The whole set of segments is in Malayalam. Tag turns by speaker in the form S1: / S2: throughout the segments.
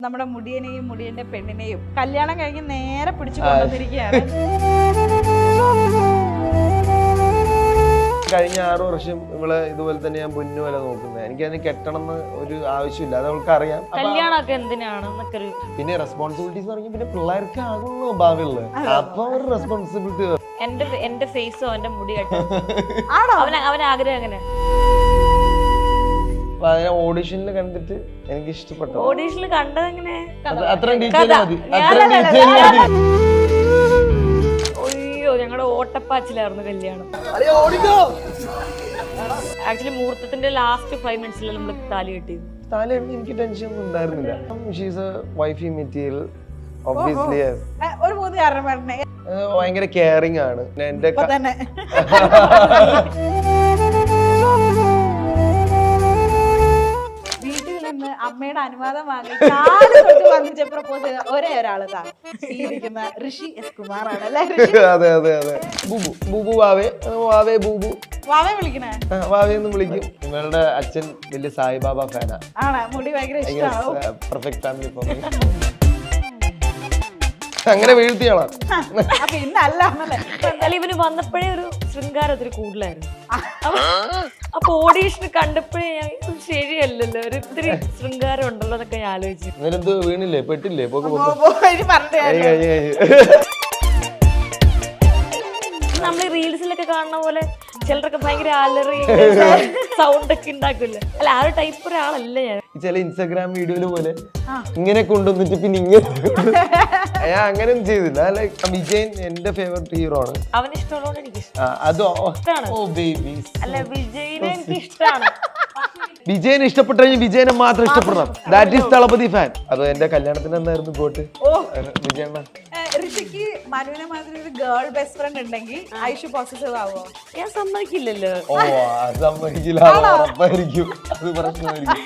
S1: നമ്മുടെ മുടിയനെയും മുടിയന്റെ പെണ്ണിനെയും കല്യാണം കഴിഞ്ഞ് നേരെ പിടിച്ചു കൊണ്ടുവന്നിരിക്കുകയാണ്.
S2: കഴിഞ്ഞ 6 വർഷം ഇവളെ ഇതുപോലെ തന്നെ ഞാൻ പൊന്നു പോലെ നോക്കുന്നത്. എനിക്കതിന് കെട്ടണം എന്ന് ഒരു ആവശ്യമില്ല, അത് അവൾക്ക് അറിയാം.
S3: കല്യാണമൊക്കെ എന്തിനാണ്
S2: പിന്നെ റെസ്പോൺസിബിലിറ്റീസ് പറഞ്ഞാൽ പിന്നെ പിള്ളേർക്ക് ആകുന്നു ഭാവിയുള്ളത്, അപ്പൊ ഒരു റെസ്പോൺസിബിലിറ്റി.
S3: എന്റെ ഫേസോ എന്റെ മുടി കേട്ടോ അവൻ ആഗ്രഹം അങ്ങനെ.
S2: അതിനെ ഓഡിഷനിൽ കണ്ടിട്ട് എനിക്ക് ഇഷ്ടപ്പെട്ടു.
S3: ഓഡീഷനിൽ കണ്ടതെങ്ങനെ?
S2: അത്രയും ഡീറ്റെയിൽ മതി, അത്രയും ഡീറ്റെയിൽ മതി.
S3: അയ്യോ, ഞങ്ങളുടെ ഓട്ടപ്പാച്ചിലായിരുന്നു കല്യാണം. ആക്ച്വലി മുഹൂർത്തത്തിന്റെ ലാസ്റ്റ് 5 മിനിറ്റ്സിൽ നമ്മൾ താലി കെട്ടിയത്.
S2: താലി കെട്ടി എനിക്ക് ടെൻഷൻ ഒന്നും ഉണ്ടായിരുന്നില്ല. She's a wifey material obviously.
S1: ഒരു മൂന്ന് കാരണം പറഞ്ഞേ,
S2: ഭയങ്കര കെയറിംഗ് ആണ്. എന്റെ
S1: തന്നെ വീട്ടിൽ നിന്ന് അമ്മയുടെ അനുവാദം വാങ്ങി വന്നിച്ച് പ്രപ്പോസ് ചെയ്ത ഒരേ ഒരാള് ഇരിക്കുന്ന ഋഷി എസ് കുമാറാണ് അല്ലേ?
S2: അതെ അതെ അതെ. ബൂബു ബൂബു വാവേ വാവേ ബൂബു
S1: വാവേ വിളിക്കണേ,
S2: വാവേന്ന് വിളിക്കും. നിങ്ങളുടെ അച്ഛൻ വലിയ സായിബാബ ഫാനാ
S1: ആണ്. മുടി ഭയങ്കര ഇഷ്ടമാണ്.
S2: Perfect family for me. അങ്ങനെ വീഴ്ത്തിയാളാ.
S1: അപ്പൊ ഇന്നല്ല
S3: എന്നാലും ഇവന് വന്നപ്പോഴേ ഒരു ശൃംഗാരം ഒത്തിരി കൂടുതലായിരുന്നു. അപ്പൊ ഓഡീഷന് കണ്ടപ്പോഴേ ഞാൻ ശരിയല്ലല്ലോ, ഒരു ഇത്തിരി ശൃംഗാരം ഉണ്ടല്ലോ എന്നൊക്കെ ഞാൻ ആലോചിച്ചു.
S2: അങ്ങനെന്ത് വീണില്ലേ, പെട്ടില്ലേ?
S3: നമ്മൾ റീൽസിലൊക്കെ കാണുന്ന പോലെ ചിലരൊക്കെ ഭയങ്കര അലറി സൗണ്ട് ഒക്കെ ഉണ്ടാക്കില്ലേ, അല്ല ആ ഒരു ടൈപ്പ് ഒരാളല്ല ഞാൻ.
S2: ചില ഇൻസ്റ്റാഗ്രാം വീഡിയോയില് പോലെ ഇങ്ങനെ കൊണ്ടുവന്നിട്ട് പിന്നെ ഇങ്ങനെ ഞാൻ അങ്ങനെയൊന്നും ചെയ്തില്ല. ലൈക്ക് വിജയൻ എന്റെ ഫേവറേറ്റ് ഹീറോ ആണ്.
S3: അവന് ഇഷ്ടമുള്ളതുകൊണ്ട് എനിക്ക് അല്ല വിജയിനെ എനിക്ക് ഇഷ്ടമാണ്.
S2: വിജയനെ ഇഷ്ടപ്പെട്ട വിജയനെ മാത്രം ഇഷ്ടപ്പെടണം. That is Thalapathy fan. അത് എന്റെ കല്യാണത്തിന് എന്തായിരുന്നു പോട്ട് വിജയണ്ണ.
S1: ഋഷിക്ക് മനുവിനെ മാതിരി ഒരു ഗേൾ ബെസ്റ്റ് ഫ്രണ്ട് ഉണ്ടെങ്കിൽ ഐഷു പോസിറ്റീവ് ആവോ?
S3: ഞാൻ സമ്മതിക്കില്ലല്ലോ.
S2: ഓ അത് സമ്മതിക്കില്ല, ഉറപ്പായിരിക്കും, അത് പ്രശ്നമായിരിക്കും.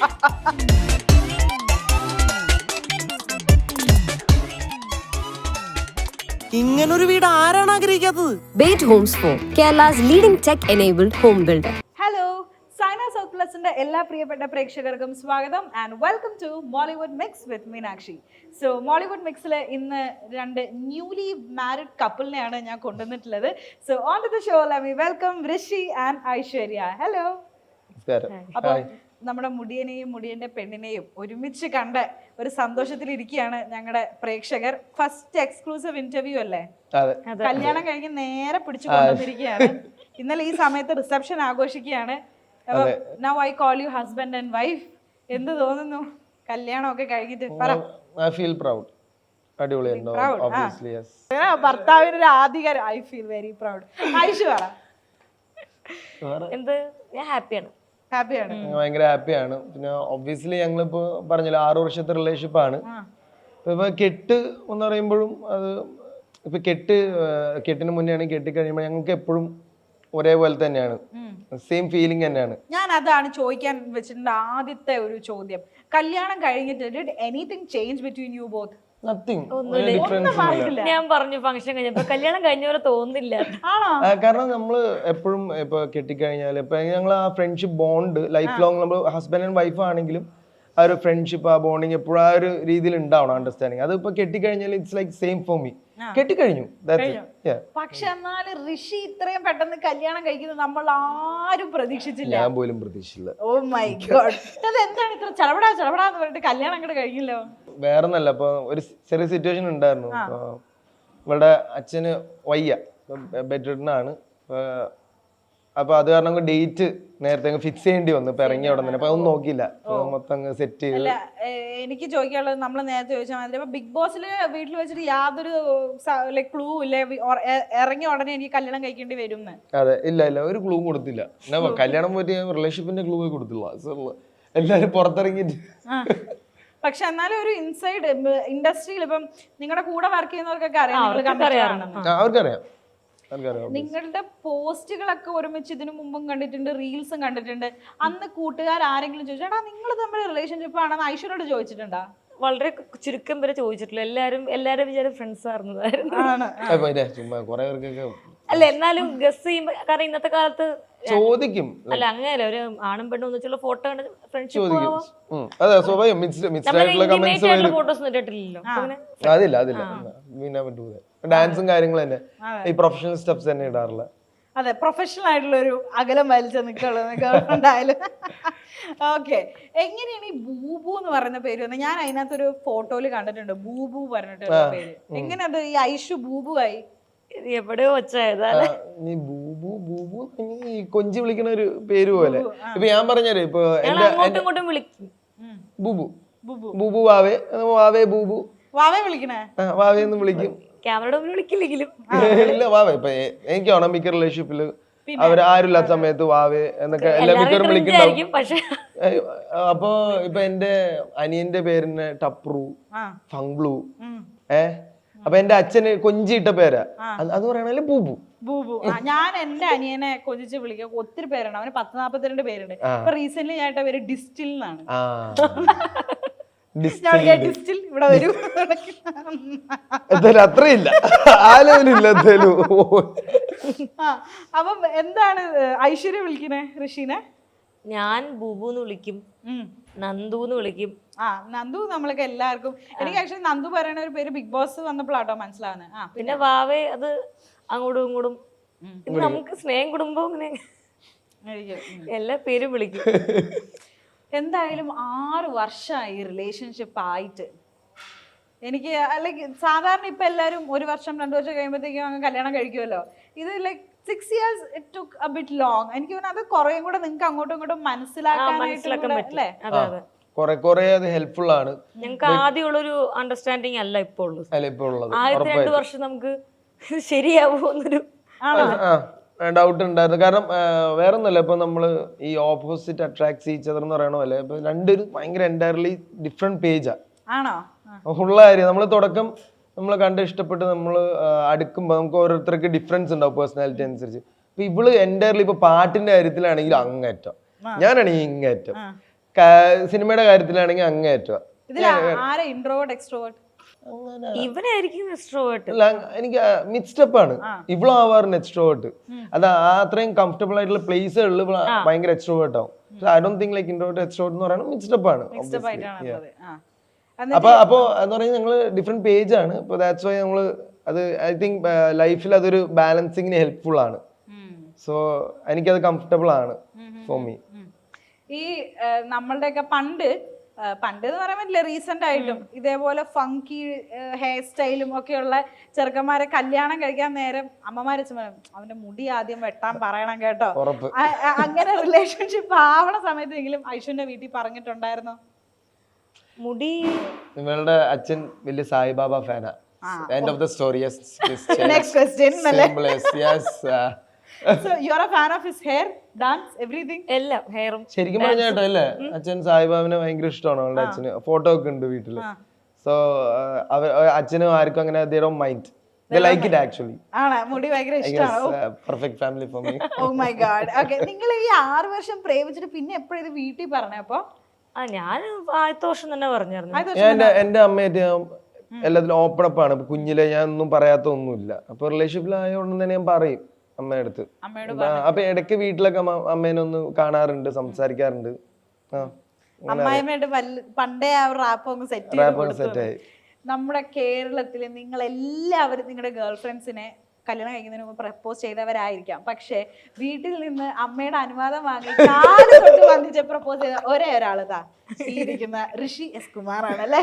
S4: ഇങ്ങനൊരു വീട് ആരാണ് ആഗ്രഹിക്കാത്തത്?
S5: ബേറ്റ് homes for Kerala's leading tech enabled home builder.
S1: Hello, Saina south പ്ലസിന്റെ എല്ലാ പ്രിയപ്പെട്ട പ്രേക്ഷകർക്കും സ്വാഗതം and welcome to Mollywood mix with Meenakshi. So Mollywood മിക്സിൽ ഇന്ന് 2 ന്യൂലി മാരിഡ് കപ്പിളിനെയാണ് ഞാൻ കൊണ്ടുവന്നിട്ടുള്ളത്. So on to the show let me welcome Rishi and Aishwarya. Hello. അപ്പോൾ നമ്മുടെ മുടിയനെയും മുടിയന്റെ പെണ്ണിനെയും ഒരുമിച്ച് കണ്ട ഒരു സന്തോഷത്തിലിരിക്കുകയാണ് ഞങ്ങളുടെ പ്രേക്ഷകർ. ഫസ്റ്റ് എക്സ്ക്ലൂസീവ് ഇന്റർവ്യൂ അല്ലേ? കല്യാണം കഴിഞ്ഞ് നേരെ പിടിച്ചു കൊണ്ടുവന്നിരിക്കുകയാണ്. ഇന്നലെ ഈ സമയത്ത് റിസപ്ഷൻ ആഘോഷിക്കുകയാണ്. Now I call you husband and wife. എന്ത് തോന്നുന്നു കല്യാണം ഒക്കെ കഴിഞ്ഞിട്ട്?
S2: I feel proud. അടിപൊളിയാണ് obviously. Yes.
S1: ഭർത്താവിന് ഒരു ആധികാരം. I feel very proud. Aishu പറ.
S3: എന്ത്? ഞാൻ ഹാപ്പിയാണ്.
S1: ഹാപ്പിയാണ്,
S2: ഭയങ്കര ഹാപ്പിയാണ്. പിന്നെ ഒബ്വിയസ്ലി ഞങ്ങളിപ്പോ പറഞ്ഞല്ലോ 6 വർഷത്തെ റിലേഷൻഷിപ്പ് ആണ്. ഇപ്പൊ കെട്ട് എന്ന് പറയുമ്പോഴും അത് ഇപ്പൊ കെട്ടിന് മുന്നേ ആണെങ്കിൽ കെട്ടിക്കഴിയുമ്പോൾ ഞങ്ങൾക്ക് എപ്പോഴും ഒരേപോലെ തന്നെയാണ്, സെയിം ഫീലിംഗ് തന്നെയാണ്.
S1: ഞാൻ അതാണ് ചോദിക്കാൻ വെച്ചിട്ടുണ്ട് ആദ്യത്തെ ഒരു ചോദ്യം. കല്യാണം കഴിഞ്ഞിട്ട് did anything change between you both?
S2: Nothing.
S3: ഞാൻ പറഞ്ഞു ഫംഗ്ഷൻ കഴിഞ്ഞപ്പോ കല്യാണം കഴിഞ്ഞ പോലെ തോന്നുന്നില്ല.
S2: കാരണം നമ്മള് എപ്പോഴും ഇപ്പൊ കെട്ടിക്കഴിഞ്ഞാൽ ഇപ്പൊ ഞങ്ങൾ ആ ഫ്രണ്ട്ഷിപ്പ് ബോണ്ട് ലൈഫ് ലോങ്, നമ്മൾ ഹസ്ബൻഡ് ആൻഡ് വൈഫ് ആണെങ്കിലും ആ ഒരു ഫ്രണ്ട്ഷിപ്പ്, ആ ബോണ്ടിങ് എപ്പോഴും ആ ഒരു രീതിയിൽ ഉണ്ടാവണം, അണ്ടർസ്റ്റാൻഡിങ്. അത് ഇപ്പൊ കെട്ടിക്കഴിഞ്ഞാൽ it's like same for me. കെട്ടിക്കഴിഞ്ഞു.
S1: പക്ഷെ എന്നാലും ഋഷി ഇത്രയും പെട്ടെന്ന് കല്യാണം കഴിക്കുന്നത് നമ്മൾ ആരും പ്രതീക്ഷിച്ചില്ല.
S2: ഞാൻ പോലും പ്രതീക്ഷിച്ചില്ല.
S1: ഓ മൈ ഗോഡ്, അത് എന്താണ് ഇത്ര ചടപടാന്ന് പറഞ്ഞിട്ട് കല്യാണം അങ്ങോട്ട് കഴിഞ്ഞല്ലോ?
S2: വേറൊന്നല്ല, ഇപ്പൊ ഒരു ചെറിയ സിറ്റുവേഷൻ ഉണ്ടായിരുന്നു. ഇവളുടെ അച്ഛന് വയ്യ, ബെഡ് റിഡനാണ്. അപ്പൊ അത് കാരണം ഡേറ്റ് നേരത്തെ ഫിക്സ് ചെയ്യേണ്ടി വന്നു. ഇപ്പൊ ഇറങ്ങിയ ഉടനെ തന്നെ അപ്പൊ അതൊന്നും നോക്കിയില്ല, മൊത്തം സെറ്റ് ചെയ്ത്.
S1: എനിക്ക് ചോദിക്കാനുള്ളത്, നമ്മൾ നേരത്തെ ചോദിച്ചാൽ മാതിരി ഇപ്പൊ ബിഗ് ബോസില് വീട്ടിൽ വെച്ചിട്ട് യാതൊരു ക്ലൂ ഇല്ല, ഇറങ്ങിയ ഉടനെ എനിക്ക് കല്യാണം കഴിക്കേണ്ടി വരും?
S2: അതെ, ഇല്ല, ഒരു ക്ലൂ കൊടുത്തില്ല. കല്യാണം പോയിട്ട് റിലേഷൻഷിപ്പിന്റെ ക്ലൂ കൊടുത്തില്ല. എല്ലാരും പുറത്തിറങ്ങിട്ട്.
S1: പക്ഷെ എന്നാലും ഒരു ഇൻസൈഡ് ഇൻഡസ്ട്രിയിൽ ഇപ്പം നിങ്ങളുടെ കൂടെ വർക്ക് ചെയ്യുന്നവർക്കൊക്കെ അറിയാം.
S2: അവർക്കറിയാം.
S1: നിങ്ങളുടെ പോസ്റ്റുകളൊക്കെ ഒരുമിച്ച് ഇതിനു മുമ്പും കണ്ടിട്ടുണ്ട്, റീൽസും കണ്ടിട്ടുണ്ട്. അന്ന് കൂട്ടുകാർ ആരെങ്കിലും ചോദിച്ചാ നിങ്ങൾ തമ്മിൽ റിലേഷൻഷിപ്പ് ആണെന്ന് ഐശ്വര്യോട് ചോദിച്ചിട്ടുണ്ടാ?
S3: വളരെ ചുരുക്കം വരെ ചോദിച്ചിട്ടില്ല. എല്ലാരും വിചാരം ഫ്രണ്ട്സ് ആയിരുന്നതായിരുന്നു. അല്ല എന്നാലും ഗസ് ചെയ്യുമ്പോ കാരണം ഇന്നത്തെ കാലത്ത്
S2: ചോദിക്കും
S3: അല്ല അങ്ങനെയല്ല ഒരു ആണും പെണ്ണും ഒന്നിച്ചുള്ള ഫോട്ടോ കണ്ട് ഫ്രണ്ട്ഷിപ്പ്
S2: ചോദിക്കും അതെ സ്വാഭാവികം മിക്സ്ഡ് ആയിട്ടുള്ള കമന്റ്സ് വരും
S3: ഫോട്ടോസ് ഇട്ടിട്ടില്ലല്ലോ അങ്ങനെ
S2: അതില്ല ഡാൻസും കാര്യങ്ങളും തന്നെ ഈ പ്രൊഫഷണൽ സ്റ്റെപ്സ് തന്നെ ഇടാറില്ല.
S1: അതെ, പ്രൊഫഷണൽ ആയിട്ടുള്ള ഒരു അകലം വലിച്ച നിൽക്കുള്ളൂ ഗേൾഫ്രണ്ട് ആയാലും. ഓക്കെ, എങ്ങനെയാണ് ഈ ബൂബു എന്ന് പറയുന്ന പേര് വന്നത്? ഞാൻ അതിനകത്തൊരു ഫോട്ടോയില് കണ്ടിട്ടുണ്ട് ബൂബു പറഞ്ഞിട്ടുള്ള പേര്. എങ്ങനെ അത് ഈ ഐഷു ബൂബു ആയി?
S3: എവിടെയോ വെച്ചായതാ
S2: നീ ബൂബു ബൂബു ഈ കൊഞ്ചി വിളിക്കുന്ന ഒരു പേര് പോലെ. ഇപ്പൊ ഞാൻ പറഞ്ഞേ ഇപ്പൊ
S3: അങ്ങോട്ടും ഇങ്ങോട്ടും വിളിക്കും
S2: ബൂബു
S1: ബൂബു
S2: ബൂബു വാവേ വാവേ ബൂബു
S1: വാവേ വിളിക്കണേ,
S2: വാവേ എന്ന് വിളിക്കും.
S3: ക്യാമറയുടെ മുന്നിൽ വിളിക്കില്ലെങ്കിലും
S2: ഇല്ല വാവേ. ഇപ്പൊ എനിക്കാണോ മിക്ക റിലേഷൻഷിപ്പില് അവര് ആരുമില്ലാത്ത സമയത്ത് വാവേ എന്നൊക്കെ എല്ലാ മിക്കവരും വിളിക്കുന്നുണ്ടാവും.
S3: പക്ഷെ
S2: അപ്പൊ ഇപ്പൊ എന്റെ അനിയന്റെ പേരിന് ടപ്രു ഫങ്ബ്ലു അപ്പൊ എന്റെ അച്ഛന് കൊഞ്ചിട്ട പേരാ അത് പറയണല്ലേ ബൂബു.
S1: ബൂബു. ഞാൻ എന്റെ അനിയനെ കൊഞ്ചിച്ച് വിളിക്കാം ഒത്തിരി പേരാണ്, അവന് 10-42 പേരുണ്ട്. ഇപ്പൊ റീസെന്റ് ഞാൻ പേര് ഡിസ്റ്റിൽ എന്നാണ്. ഡിസ്റ്റിൽ ഇവിടെ വരും.
S2: എന്തായാലും അത്രയില്ല ആലോചനയില്ല എന്തായാലും.
S1: അപ്പം എന്താണ് ഐശ്വര്യ വിളിക്കണേ ഋഷിനെ?
S3: ഞാൻ ബൂബുന്ന് വിളിക്കും, നന്ദുന്ന് വിളിക്കും.
S1: നന്ദു നമ്മളൊക്കെ എല്ലാവർക്കും. എനിക്ക് ആക്ച്വലി നന്ദു പറയുന്ന ഒരു പേര് ബിഗ് ബോസ് വന്നപ്പോഴാട്ടോ മനസ്സിലാവുന്നത്.
S3: പിന്നെ വാവേ അത് അങ്ങോട്ടും ഇങ്ങോട്ടും നമുക്ക് സ്നേഹം കുടുംബം ഇങ്ങനെ എല്ലാ പേരും വിളിക്കും.
S1: എന്തായാലും 6 വർഷമായി റിലേഷൻഷിപ്പ് ആയിട്ട്. എനിക്ക് ലൈക്ക് സാധാരണ ഇപ്പൊ എല്ലാവരും 1 വർഷം 2 വർഷം കഴിയുമ്പോഴത്തേക്കും അങ്ങ് കല്യാണം കഴിക്കുമല്ലോ. ഇത് like 6 years it took a bit long. എനിക്ക് തോന്നുന്നു അത് കുറേ കൂടെ നിങ്ങൾക്ക് അങ്ങോട്ടും ഇങ്ങോട്ടും മനസ്സിലാക്കാനായിട്ട്
S2: കുറെ അത് ഹെൽപ്ഫുൾ ആണ്.
S3: ഞങ്ങൾക്ക് ആദ്യമുള്ളൊരു അണ്ടർസ്റ്റാൻഡിങ് അല്ല ഇപ്പോൾ ഉള്ളത്. 2 വർഷം നമുക്ക് ശരിയാവുന്നൊരു
S2: ഡൗട്ട് ഉണ്ടായിരുന്നു. കാരണം വേറെ ഒന്നുമല്ല, ഇപ്പൊ നമ്മള് ഈ ഓപ്പോസിറ്റ് അട്രാക്ട്സ് ഈച്ച് അതർ എന്ന് പറയണ പോലെ ഇപ്പൊ രണ്ടൊരു ഭയങ്കര എൻറ്റയർലി ഡിഫറെന്റ് പേജാ.
S1: ആണോ?
S2: ഉള്ള കാര്യം നമ്മൾ തുടക്കം നമ്മൾ കണ്ട് ഇഷ്ടപ്പെട്ട് നമ്മൾ അടുക്കുമ്പോൾ നമുക്ക് ഓരോരുത്തർക്ക് ഡിഫറൻസ് ഉണ്ടാവും പേഴ്സണാലിറ്റി അനുസരിച്ച്. ഇപ്പൊ ഇവള് എൻറ്റയർലി ഇപ്പൊ പാട്ടിന്റെ കാര്യത്തിലാണെങ്കിൽ അങ്ങേറ്റം, ഞാനാണെങ്കിൽ ഇങ്ങേറ്റം, സിനിമയുടെ കാര്യത്തിലാണെങ്കിൽ അങ്ങേറ്റം.
S3: ഇവനായിരിക്കും എക്സ്ട്രോവേർട്ട്.
S2: എനിക്ക് മിക്സ്ഡ് അപ്പ് ആണ്. ഇവളും ആവാറുണ്ട് എക്സ്ട്രോവേർട്ട്. അത് അത്രയും കംഫർട്ടബിൾ ആയിട്ടുള്ള പ്ലേസുകളിൽ ഭയങ്കര എക്സ്ട്രോവേർട്ട് ആവും. I don't think like introvert extrovert എന്ന് പറയുന്നത് മിക്സ്ഡ് അപ്പ് ആണ്. അപ്പൊ എന്ന് പറയുന്നത് ഞങ്ങള് ഡിഫറെന്റ് പേജ് ആണ്. അപ്പൊ ദാറ്റ്സ് വൈ നമ്മള് അത് ഐ തിങ്ക് ലൈഫിൽ അതൊരു ബാലൻസിങ്ങിന് ഹെൽപ്ഫുൾ ആണ്. സോ എനിക്കത് കംഫർട്ടബിൾ ആണ് ഫോർ മീ.
S1: ഈ നമ്മളുടെയൊക്കെ പണ്ട് എന്ന് പറയാൻ പറ്റില്ല, റീസെന്റ് ആയിട്ടും ഇതേപോലെ ഫങ്കി ഹെയർ സ്റ്റൈലും ഒക്കെയുള്ള ചെറുക്കന്മാരെ കല്യാണം കഴിക്കാൻ നേരം അമ്മമാര് അവന്റെ മുടി ആദ്യം വെട്ടാൻ പറയണം കേട്ടോ. അങ്ങനെ റിലേഷൻഷിപ്പ് ആവണ സമയത്തെങ്കിലും ഐശ്വര്യന്റെ വീട്ടിൽ പറഞ്ഞിട്ടുണ്ടായിരുന്നോ?
S3: മുടി
S2: നിങ്ങളുടെ അച്ഛൻ വലിയ Sai Baba ഫാനാ. End of the story. Yes.
S1: Next question.
S2: Yes.
S1: So you are a fan of his hair, dance, everything?
S3: എല്ലാം ഹെയറും.
S2: ശരിക്കും പറഞ്ഞ കേട്ടോ അല്ലേ, അച്ഛൻ സായിബാബിനെ ഭയങ്കര ഇഷ്ടമാണ്. അവളുടെ അച്ഛന് ഫോട്ടോ ഒക്കെ ഉണ്ട് വീട്ടില്. സോ അച്ഛനും ആർക്കും അങ്ങനെ they don't mind. They like it actually.
S1: ആണ്, മുടി ഭയങ്കര ഇഷ്ടമാണ്.
S2: Perfect family for me.
S1: Oh my god. Okay, നിങ്ങൾ ഈ 6 വർഷം പ്രേമിച്ചിട്ട് പിന്നെ എപ്പോഴും ഇത് വീട്ടിൽ പറഞ്ഞപ്പോ?
S3: ഞാൻ ആദ്യത്തെ വർഷം തന്നെ പറഞ്ഞായിരുന്നു.
S2: എന്റെ അമ്മയായിട്ട് എല്ലാത്തിലും ഓപ്പൺ അപ്പ് ആണ്. കുഞ്ഞിലെ ഞാൻ ഒന്നും പറയാത്ത ഒന്നുമില്ല. അപ്പൊ റിലേഷൻഷിപ്പിലായതുകൊണ്ട് തന്നെ ഞാൻ പറയും അമ്മയുടെ അടുത്ത്. അപ്പൊ ഇടയ്ക്ക് വീട്ടിലൊക്കെ അമ്മേനെ ഒന്ന് കാണാറുണ്ട്, സംസാരിക്കാറുണ്ട്.
S1: അമ്മായിമ്മയുടെ പണ്ടേ ആ റാപ്പ് അങ്ങ് സെറ്റ് ആയി. നമ്മുടെ കേരളത്തില് നിങ്ങൾ എല്ലാവരും നിങ്ങളുടെ ഗേൾ ഫ്രണ്ട്സിനെ കല്യാണം കഴിക്കുന്നതിന് മുമ്പ് പ്രപ്പോസ് ചെയ്തവരായിരിക്കാം. പക്ഷെ വീട്ടിൽ നിന്ന് അമ്മയുടെ അനുവാദം വാങ്ങി കാല് തൊട്ട് വന്നിച്ച് പ്രപ്പോസ് ചെയ്ത ഒരേ ഒരാളതാ ഈ ഇരിക്കുന്ന ഋഷി എസ് കുമാർ ആണ് അല്ലെ?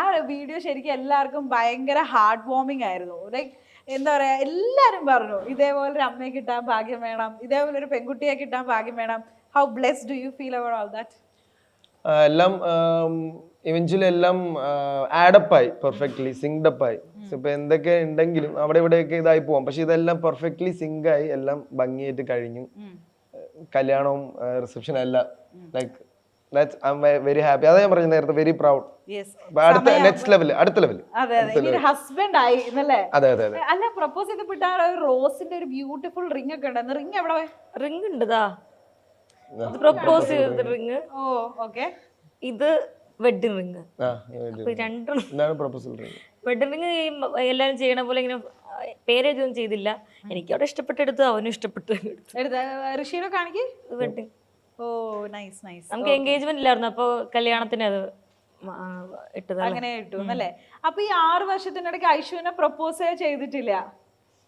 S1: ആ വീഡിയോ ശരിക്കും എല്ലാവർക്കും ഭയങ്കര ഹാർട്ട് വാർമിംഗ് ആയിരുന്നു. ലൈക്ക് എന്താ പറയാ, എല്ലാരും പറഞ്ഞു ഇതേപോലെ അമ്മയെ കിട്ടാൻ ഭാഗ്യം വേണം, ഇതേപോലെ ഒരു പെൺകുട്ടിയെ കിട്ടാൻ ഭാഗ്യം വേണം. How blessed do you feel about all that?
S2: എല്ലാം ഇവൻച്വലി എല്ലാം ആഡപ്പ് ആയി, പെർഫെക്റ്റ്ലി സിങ്ക്ഡ് അപ്പ് ആയി. ഇപ്പൊ എന്തൊക്കെ ഉണ്ടെങ്കിലും അവിടെ ഇവിടെയൊക്കെ ഇതായി പോവാം, പക്ഷെ ഇതെല്ലാം പെർഫെക്റ്റ്ലി സിങ്ക് ആയി, എല്ലാം ഭംഗിയായിട്ട് കഴിഞ്ഞു. കല്യാണവും റിസപ്ഷൻ എല്ലാം ലൈക്ക് I'm very happy. അതാ ഞാൻ പറഞ്ഞു നേരത്തെ, വെരി പ്രൗഡ്. അടുത്ത നെക്സ്റ്റ് ലെവൽ, അടുത്ത ലെവൽ.
S1: ഹസ്ബൻഡ് ആയി എന്നല്ലേ?
S2: അതെ അതെ അതെ.
S1: അല്ല, പ്രപ്പോസ് ചെയ്തപ്പെട്ട റോസിന്റെ ഒരു ബ്യൂട്ടിഫുൾ റിംഗ് ഒക്കെ ഉണ്ടായിരുന്നു. റിംഗ് എവിടെ?
S3: റിംഗ് ഉണ്ടതാ, പ്രപ്പോസ് ചെയ്ത റിംഗ്.
S1: ഓ ഓക്കെ.
S3: ഇത് വെഡിങ് റിങ്.
S2: ആ
S3: അപ്പൊ രണ്ടും
S2: എന്താണ് പ്രൊപ്പോസൽ റിംഗ്?
S3: വെഡിങ് റിങ് എല്ലാരും ചെയ്യണ പോലെ ഇങ്ങനെ പേരെഴുതൊന്നും ചെയ്തില്ല. എനിക്ക് അവിടെ ഇഷ്ടപ്പെട്ടെടുത്ത് അവനും ഇഷ്ടപ്പെട്ടു
S1: ഋഷിയുടെ കാണിക്ക്.
S3: വെഡിങ്.
S1: ഓ നൈസ് നൈസ്.
S3: നമുക്ക് എൻഗേജ്മെന്റ് ഇല്ലായിരുന്നു, അപ്പൊ കല്യാണത്തിന് അത് ഇട്ടത്.
S1: അങ്ങനെ ഇട്ടു അല്ലേ? അപ്പൊ ഈ 6 വർഷത്തിനിടയ്ക്ക് ഐശുവിനെ പ്രപ്പോസ് ചെയ്തിട്ടില്ല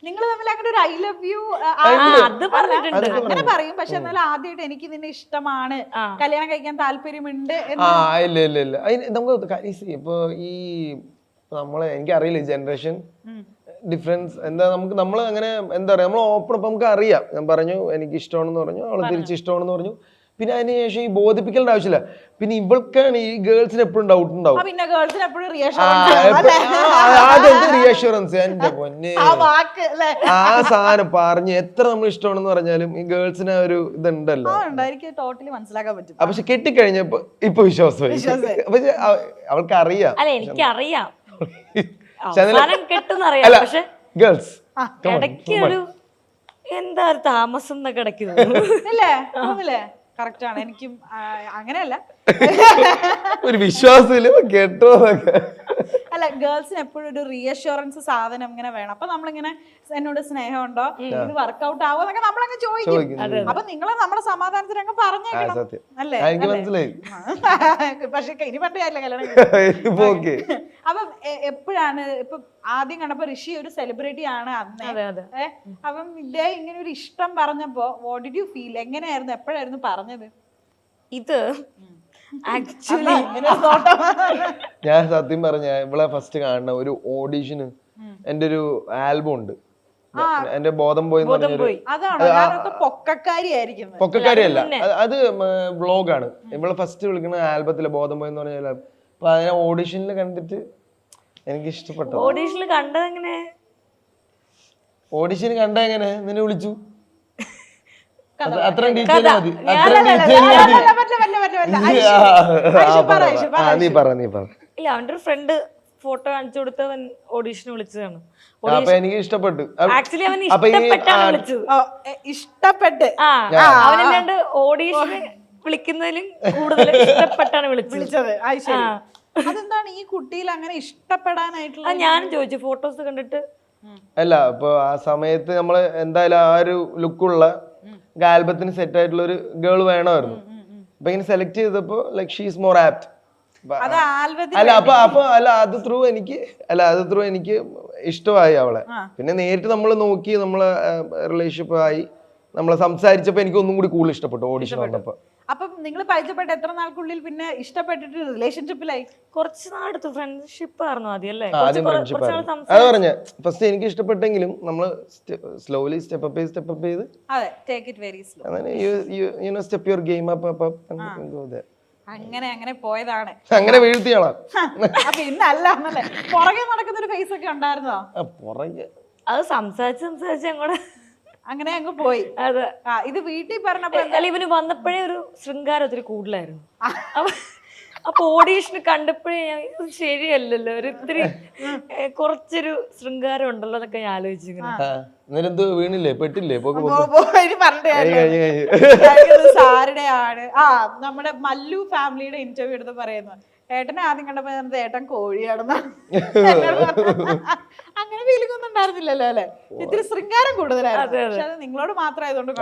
S1: നിങ്ങൾ തമ്മിൽ? അങ്ങനെ ഒരു ഐ ലവ് യു
S3: അത് പറഞ്ഞിട്ടുണ്ട്.
S1: അങ്ങനെ പറയും, പക്ഷെ എന്നാലും ആദ്യമായിട്ട് എനിക്ക് നിന്നെ ഇഷ്ടമാണ്, കല്യാണം കഴിക്കാൻ താല്പര്യമുണ്ട്
S2: ആ ഇല്ല ഇല്ല ഇല്ല. അതിന് നമുക്ക് ഇപ്പൊ ഈ നമ്മളെ എനിക്കറിയില്ല ജനറേഷൻ ഡിഫറൻസ് എന്താ, നമുക്ക് നമ്മൾ അങ്ങനെ എന്താ പറയാ, നമ്മൾ ഓപ്പൺ ഇപ്പൊ നമുക്ക് അറിയാം. ഞാൻ പറഞ്ഞു എനിക്ക് ഇഷ്ടമാണെന്ന് പറഞ്ഞു, അവളെ തിരിച്ച് ഇഷ്ടമാണെന്ന് പറഞ്ഞു. പിന്നെ അതിനുശേഷം ഈ ബോധിപ്പിക്കേണ്ട ആവശ്യമില്ല. പിന്നെ ഇവൾക്കാണ് ഈ ഗേൾസിന് എപ്പോഴും ഡൗട്ട് ഉണ്ടാവും.
S1: പിന്നെ ഗേൾസിന് എപ്പോഴും
S2: റിയഷുറൻസ് എന്റെ പൊന്നെ, ആ സാധനം പറഞ്ഞ് എത്ര നമ്മൾ ഇഷ്ടമാണെന്ന് പറഞ്ഞാലും ഈ ഗേൾസിന് ഒരു ഇതുണ്ടല്ലോ.
S1: ടോട്ടലി മനസ്സിലാക്കാൻ പറ്റും.
S2: പക്ഷെ കെട്ടിക്കഴിഞ്ഞപ്പോ ഇപ്പൊ വിശ്വാസമായി. പക്ഷെ അവൾക്ക് അറിയാം.
S3: അല്ല എനിക്കറിയാം കെട്ടുന്നറിയാം, പക്ഷെ
S2: ഗേൾസ്
S3: ഇടയ്ക്ക് ഒരു എന്താ ഒരു താമസം എന്നൊക്കെ ഇടയ്ക്ക് തോന്നുന്നു.
S1: കറക്റ്റ് ആണ്. എനിക്കും അങ്ങനെയല്ല,
S2: ഒരു വിശ്വാസത്തില് കേട്ടോ.
S1: അല്ല ഗേൾസിന് എപ്പോഴും ഒരു റീഅഷ്യൂറൻസ് സാധനം ഇങ്ങനെ വേണം. അപ്പൊ നമ്മളിങ്ങനെ എന്നോട് സ്നേഹമുണ്ടോ, ഇത് വർക്ക്ഔട്ട് ആവോ എന്നൊക്കെ നമ്മളങ്ങ് ചോദിക്കും. അപ്പൊ നിങ്ങൾ നമ്മുടെ സമാധാനത്തിന് അങ്ങ് പറഞ്ഞേക്കണം അല്ലേ? പക്ഷെ ഇനി പണ്ടല്ല കല്യാണം. അപ്പൊ എപ്പോഴാണ് ഇപ്പൊ ആദ്യം കണ്ടപ്പോ ഋഷി ഒരു സെലിബ്രിറ്റി ആണ് അന്ന്, അപ്പം ഇതേ ഇങ്ങനെ ഒരു ഇഷ്ടം പറഞ്ഞപ്പോ വാട്ട് ഡിഡ് യു ഫീൽ? എങ്ങനെയായിരുന്നു, എപ്പോഴായിരുന്നു പറഞ്ഞത്?
S3: ഇത് ആക്ച്വലി
S2: ഞാൻ സത്യം പറഞ്ഞ ഇവളെ ഫസ്റ്റ് കാണുന്ന ഒരു ഓഡീഷന് എന്റെ ഒരു ആൽബം ഉണ്ട്, എന്റെ ബോധം പോയി. പൊക്കക്കാരിയല്ല, അത് വ്ളോഗാണ്. ഇവളെ ഫസ്റ്റ് വിളിക്കുന്ന ആൽബത്തിലെ ബോധം പോയി എന്ന് പറഞ്ഞാൽ അപ്പൊ അതിനെ ഓഡീഷനിൽ കണ്ടിട്ട് എനിക്ക് ഇഷ്ടപ്പെട്ടു.
S3: ഓഡീഷനിൽ കണ്ടതെങ്ങനെ?
S2: ഓഡീഷന് കണ്ടെങ്ങനെ നിന്നെ വിളിച്ചു? അത്ര
S3: നീ
S2: പറ.
S3: ഇല്ല, അവന്റെ ഒരു ഫ്രണ്ട് ഫോട്ടോ കാണിച്ചു കൊടുത്തവൻ ഓഡീഷന് വിളിച്ചതാണ്.
S2: എനിക്ക് ഇഷ്ടപ്പെട്ടു.
S3: ആക്ച്വലി അവൻ ഇഷ്ടപ്പെട്ടാണ് വിളിച്ചത്.
S1: ഇഷ്ടപ്പെട്ട്
S3: അവനെല്ലാണ്ട് ഓഡീഷന് വിളിക്കുന്നതിലും കൂടുതൽ ഇഷ്ടപ്പെട്ടാണ് വിളിച്ചത്.
S1: അതെന്താണ് ഈ കുട്ടിയിൽ അങ്ങനെ ഇഷ്ടപ്പെടാനായിട്ടുള്ള?
S3: ഞാനും ചോദിച്ചു ഫോട്ടോസ് കണ്ടിട്ട്.
S2: അല്ല ഇപ്പൊ ആ സമയത്ത് നമ്മള് എന്തായാലും ആ ഒരു ലുക്കുള്ള ആൽബത്തിന് സെറ്റ് ആയിട്ടുള്ള ഒരു ഗേൾ വേണമായിരുന്നു. അപ്പൊ ഇങ്ങനെ സെലക്ട് ചെയ്തപ്പോ like she is more apt. അത് ത്രൂ എനിക്ക് ഇഷ്ടമായി അവളെ. പിന്നെ നേരിട്ട് നമ്മൾ നോക്കി നമ്മളെ റിലേഷൻഷിപ്പ് ആയി, നമ്മളെ സംസാരിച്ചപ്പോ എനിക്ക് ഒന്നും കൂടി കൂടുതൽ ഇഷ്ടപ്പെട്ടു ഓഡിഷൻ വന്നപ്പോ.
S1: അപ്പം നിങ്ങൾ പരിചയപ്പെട്ട എത്ര നാൾക്കുള്ളിൽ പിന്നെ ഇഷ്ടപ്പെട്ടിട്ട് റിലേഷൻഷിപ്പിലായി?
S3: കുറച്ച് നാളെടുത്തു. ഫ്രണ്ട്ഷിപ്പ് ആയിരുന്നു ആദ്യം അല്ലേ?
S2: അത് പറഞ്ഞ ഫസ്റ്റ് എനിക്ക് ഇഷ്ടപ്പെട്ടെങ്കിലും നമ്മള് സ്ലോലി സ്റ്റെപ്പ് അപ്പ് ചെയ്ത് സ്റ്റെപ്പ് യുവർ ഗെയിം അപ്പ്
S1: അങ്ങനെ പോയതാണ്.
S2: അങ്ങനെ വീഴ്ത്തിയാളാ.
S1: അപ്പൊ ഇന്നല്ലേ പുറകെ നടക്കുന്ന ഒരു ഫേസ് ഒക്കെ ഉണ്ടായിരുന്നോ?
S2: പുറകെ
S3: അത് സംസാരിച്ച് അങ്ങോട്ട്
S1: അങ്ങനെ അങ്ങ് പോയി.
S3: അതെ.
S1: ഇത് വീട്ടിൽ പറഞ്ഞപ്പോ
S3: ഇവന് വന്നപ്പോഴേ ഒരു ശൃംഗാരം ഒത്തിരി കൂടുതലായിരുന്നു. അപ്പൊ ഓഡീഷന് കണ്ടപ്പോഴേ ശരിയല്ലല്ലോ, ഒരു ഇത്തിരി കുറച്ചൊരു ശൃംഗാരം ഉണ്ടല്ലോ എന്നൊക്കെ ഞാൻ ആലോചിച്ചു.
S2: വീണില്ലേ പെട്ടില്ലേ?
S1: സാറുടെ ആണ് നമ്മുടെ മല്ലു ഫാമിലിയുടെ ഇന്റർവ്യൂ എടുത്ത് പറയുന്നത്. ഏട്ടനെ ആദ്യം കണ്ടപ്പോ ഏട്ടൻ കോഴിയാണെന്ന്. അങ്ങനെ ഫീലിംഗ് ഒന്നും ഉണ്ടായിരുന്നില്ലല്ലോ അല്ലെ? ഇത്തിരി ശൃംഗാരം കൂടുതലായിരുന്നു. പക്ഷെ അത് നിങ്ങളോട് മാത്രമായതുകൊണ്ട്.